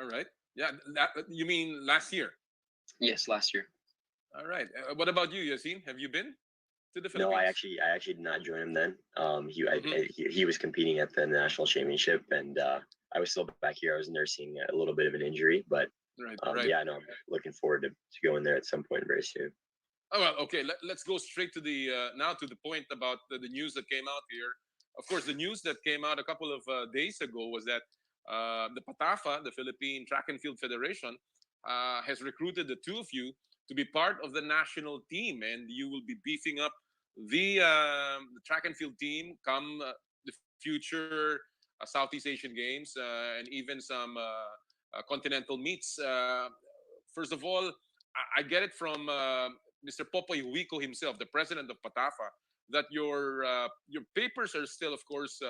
All right. Yeah, you mean last year? Yes, last year. All right. What about you, Yasin? Have you been to the No, Philippines? I actually did not join him then. Mhm. He was competing at the national championship, and I was still back here. I was nursing a little bit of an injury, but Right, right. yeah, no, I'm looking forward to going there at some point very soon. Oh, well, okay. Let's go straight to the now to the point about the news that came out here. Of course, the news that came out a couple of days ago was that the PATAFA, the Philippine Track and Field Federation, has recruited the two of you to be part of the national team, and you will be beefing up the track and field team come the future Southeast Asian Games and even some continental meets. First of all, I get it from Mr. Popoy Huico himself, the president of PATAFA, that your papers are still, of course,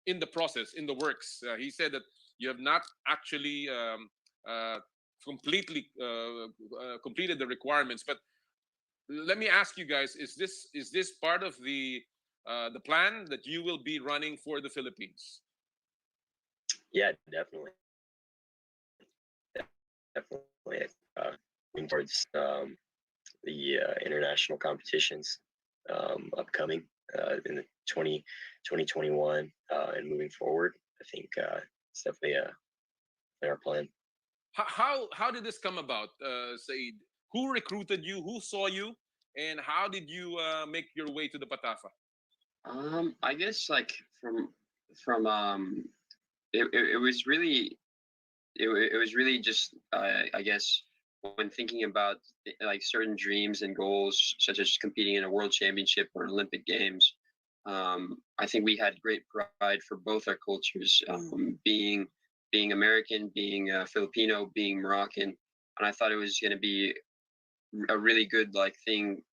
in the process, in the works. He said that you have not actually completely completed the requirements. But let me ask you guys: is this part of the plan that you will be running for the Philippines? Yeah, definitely, definitely. Moving towards the international competitions upcoming in the 2021 and moving forward. I think it's definitely our plan. How did this come about, Said? Who recruited you? Who saw you? And how did you make your way to the PATAFA? I guess like from it was really it was really just I guess when thinking about like certain dreams and goals such as competing in a world championship or Olympic games. I think we had great pride for both our cultures, being American, being Filipino, being Moroccan, and I thought it was going to be a really good like thing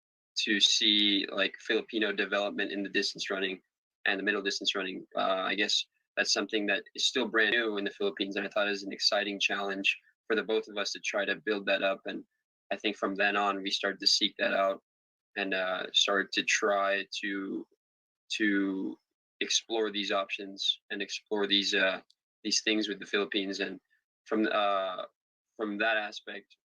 to see like Filipino development in the distance running and the middle distance running. I guess that's something that is still brand new in the Philippines, and I thought it was an exciting challenge for the both of us to try to build that up. And I think from then on, we started to seek that out and started to try to explore these options and explore these things with the Philippines. And from that aspect,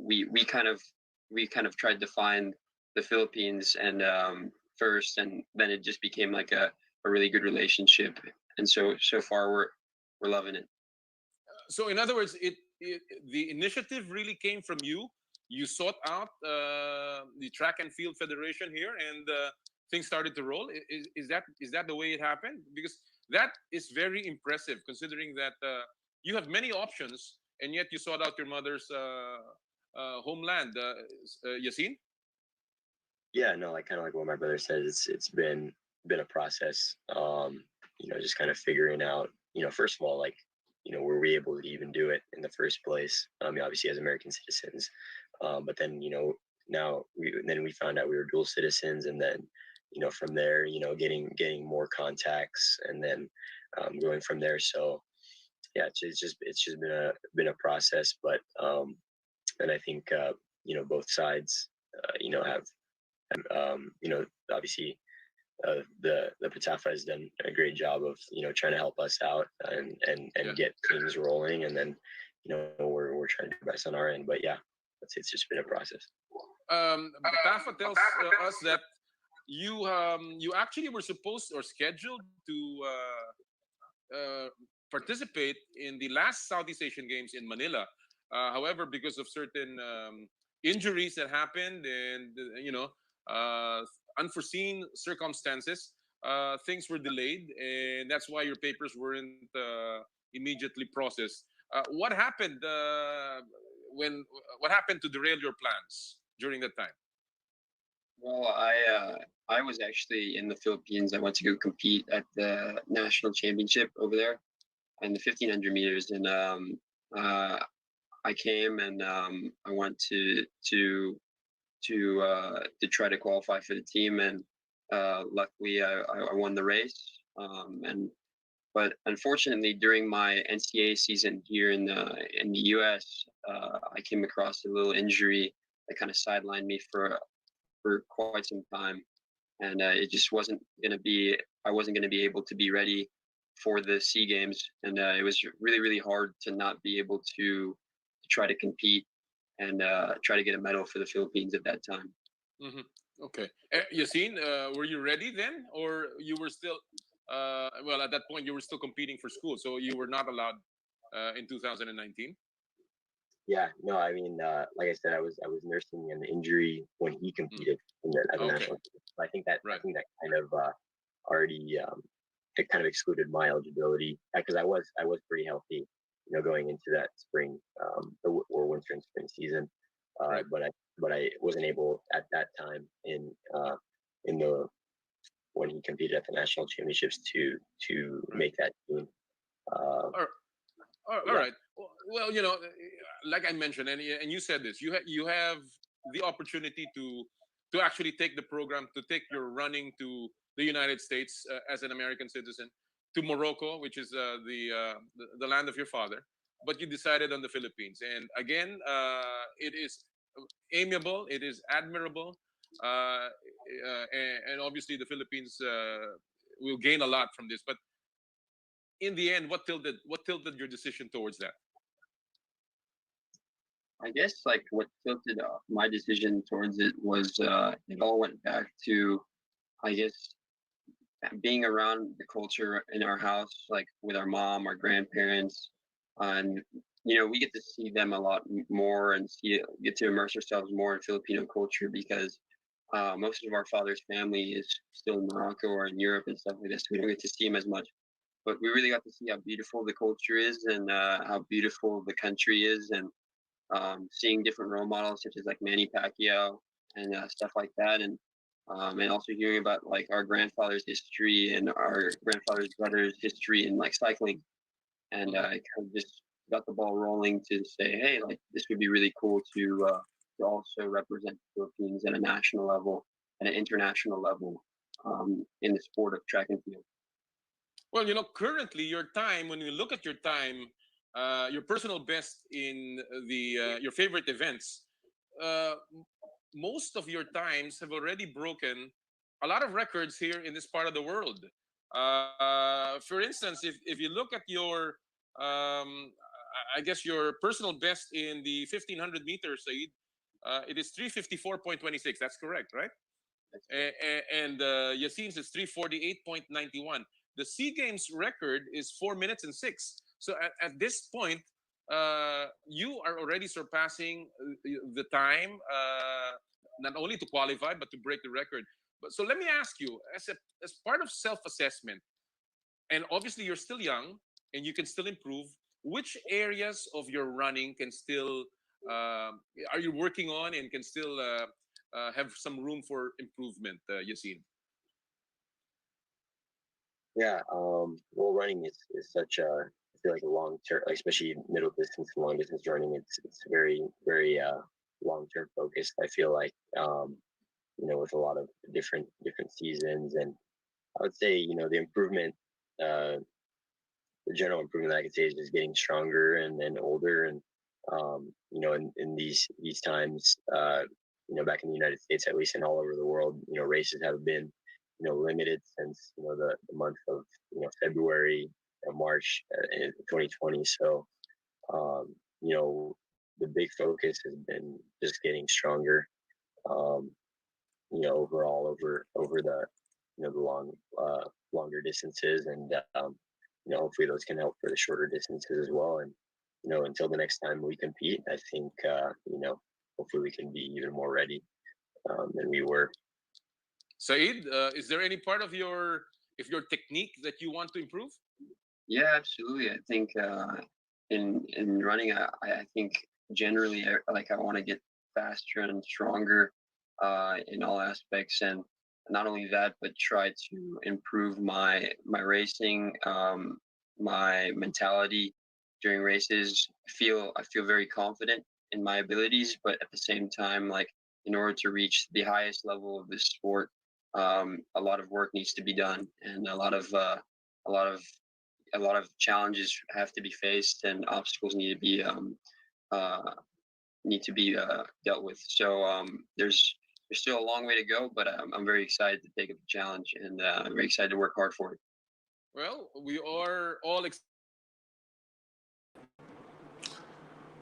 we kind of tried to find the Philippines and first, and then it just became like a really good relationship. And so far we're loving it. So, in other words, the initiative really came from you. You sought out the Track and Field Federation here, and things started to roll. Is that the way it happened? Because that is very impressive, considering that you have many options, and yet you sought out your mother's homeland. Yasin? Yeah, no, like kind of like what my brother said. It's been a process. Just kind of figuring out. First of all, like were we able to even do it in the first place? I mean, obviously as American citizens, but then now we found out we were dual citizens, and then from there getting more contacts, and then going from there. So yeah, it's just been a process, but and I think both sides have obviously the PATAFA has done a great job of trying to help us out and Yeah. get things rolling, and then we're trying to do our best on our end. But yeah, it's just been a process. PATAFA tells us that you actually were supposed or scheduled to participate in the last Southeast Asian Games in Manila. However, because of certain injuries that happened and unforeseen circumstances, things were delayed, and that's why your papers weren't immediately processed. What happened when? What happened to derail your plans during that time? Well, I was actually in the Philippines. I went to go compete at the national championship over there in the 1500 meters, and uh, I came and I went to try to qualify for the team, and luckily I won the race. And but unfortunately, during my NCAA season here in the U.S., I came across a little injury that kind of sidelined me for quite some time, and it just wasn't going to be. I wasn't going to be able to be ready for the Sea Games, and it was really hard to not be able to try to compete and try to get a medal for the Philippines at that time. Hmm. Okay. Yassine, were you ready then, or you were still? Well, at that point, you were still competing for school, so you were not allowed in 2019. Yeah, no, I mean, like I said, I was nursing an injury when he competed in the as a Okay. national team. So I think that Right. kind of already it kind of excluded my eligibility because I was pretty healthy, going into that spring or winter and spring season. Right. But I wasn't able at that time in the when he competed at the national championships to make that team. Uh, All yeah, right. Well, like I mentioned, and you said this, you have the opportunity to actually take the program, to take your running to the United States as an American citizen, to Morocco, which is the land of your father, but you decided on the Philippines. And again, it is amiable, it is admirable, and obviously the Philippines will gain a lot from this. But in the end, what tilted your decision towards that? I guess like what tilted my decision towards it was it all went back to I guess being around the culture in our house, like with our mom, our grandparents, and we get to see them a lot more and get to immerse ourselves more in Filipino culture because most of our father's family is still in Morocco or in Europe and stuff like this. So we don't get to see them as much, but we really got to see how beautiful the culture is and how beautiful the country is, and seeing different role models such as like Manny Pacquiao and stuff like that, and also hearing about like our grandfather's history and our grandfather's brother's history in like cycling, and I kind of just got the ball rolling to say, hey, like this would be really cool to also represent the Philippines at a national level and an international level in the sport of track and field. Well, currently your time, when you look at your time, your personal best in the your favorite events, uh, most of your times have already broken a lot of records here in this part of the world. For instance, if you look at your, I guess your personal best in the 1500 meters, Said, it is 354.26. That's correct, right? And Yassine's is 348.91. The Sea Games record is 4 minutes and 6. So at this point, you are already surpassing the time, not only to qualify but to break the record. But so let me ask you, as part of self-assessment, and obviously you're still young and you can still improve. Which areas of your running can still are you working on and can still have some room for improvement, Yassine? yeah. Well, running is such a I feel like a long term, like especially middle distance and long distance running. It's very long term focused. I feel like with a lot of different seasons, and I would say the improvement. Uh, the general improvement that I could say is just getting stronger and older, and in these times, back in the United States at least, and all over the world, races have been limited since the month of February and March in 2020. So um, you know the big focus has been just getting stronger. Um, overall over the the longer distances, and hopefully those can help for the shorter distances as well. And until the next time we compete, I think hopefully we can be even more ready than we were. Said, is there any part of your technique that you want to improve? Yeah, absolutely. I think in running, I think generally I want to get faster and stronger in all aspects, and not only that, but try to improve my racing, my mentality during races. I feel very confident in my abilities, but at the same time, like in order to reach the highest level of this sport, a lot of work needs to be done, and a lot of challenges have to be faced, and obstacles need to be dealt with. So there's still a long way to go, but I'm very excited to take up the challenge, and I'm very excited to work hard for it. Well, we are all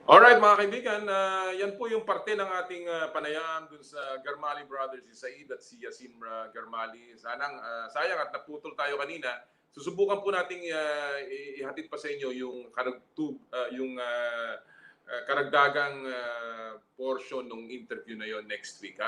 Alright mga kaibigan, yan po yung parte ng ating panayam dun sa Garmali Brothers, si Said at si Yasin Garmali. Sayang at naputol tayo kanina. Susubukan po nating ihatid pa sa inyo yung karagdagang portion ng interview na yon next week.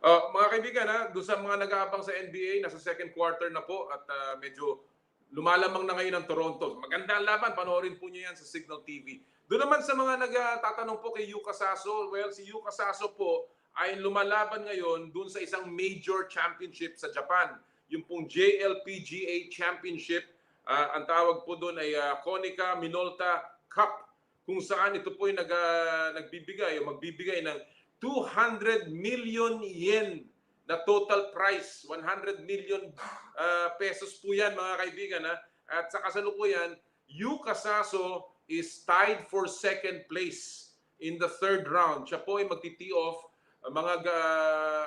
Mga kaibigan, doon sa mga nag-aabang sa NBA, nasa second quarter na po at medyo lumalamang na ngayon ang Toronto. Maganda ang laban, panoorin po niyo yan sa Signal TV. Doon naman sa mga nagtatanong po kay Yuka Saso, well, si Yuka Saso po ay lumalaban ngayon doon sa isang major championship sa Japan. Yung pong JLPGA Championship, ang tawag po doon ay Konica Minolta Cup, kung saan ito po ay magbibigay ng 200 million yen na total prize. 100 million pesos po yan mga kaibigan. At sa kasalukuyan, Yuka Saso is tied for second place in the third round. Siya po ay magti-tee off mga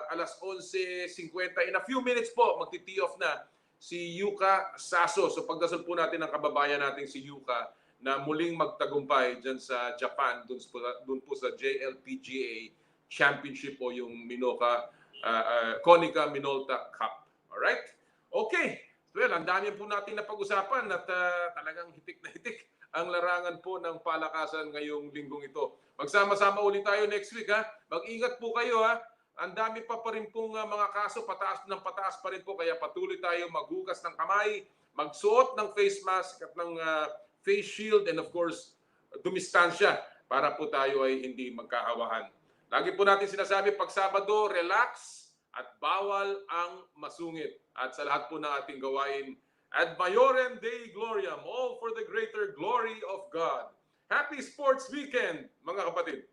alas 11:50. In a few minutes po, magti-tee off na si Yuka Saso. So pagdasal po natin ang kababayan natin si Yuka na muling magtagumpay dyan sa Japan, dun po sa JLPGA Championship o yung Konica Minolta Cup. Alright? Okay. Well, ang dami po natin na pag-usapan at talagang hitik na hitik ang larangan po ng palakasan ngayong linggong ito. Magsama-sama ulit tayo next week. Mag-ingat po kayo. Ang dami pa rin pong mga kaso, pataas ng pataas pa rin po. Kaya patuloy tayo maghugas ng kamay, magsuot ng face mask at ng face shield, and of course, dumistansya para po tayo ay hindi magkahawahan. Lagi po natin sinasabi, pag Sabado, relax at bawal ang masungit. At sa lahat po ng ating gawain, Ad Maiorem Dei Gloriam, all for the greater glory of God. Happy Sports Weekend, mga kapatid!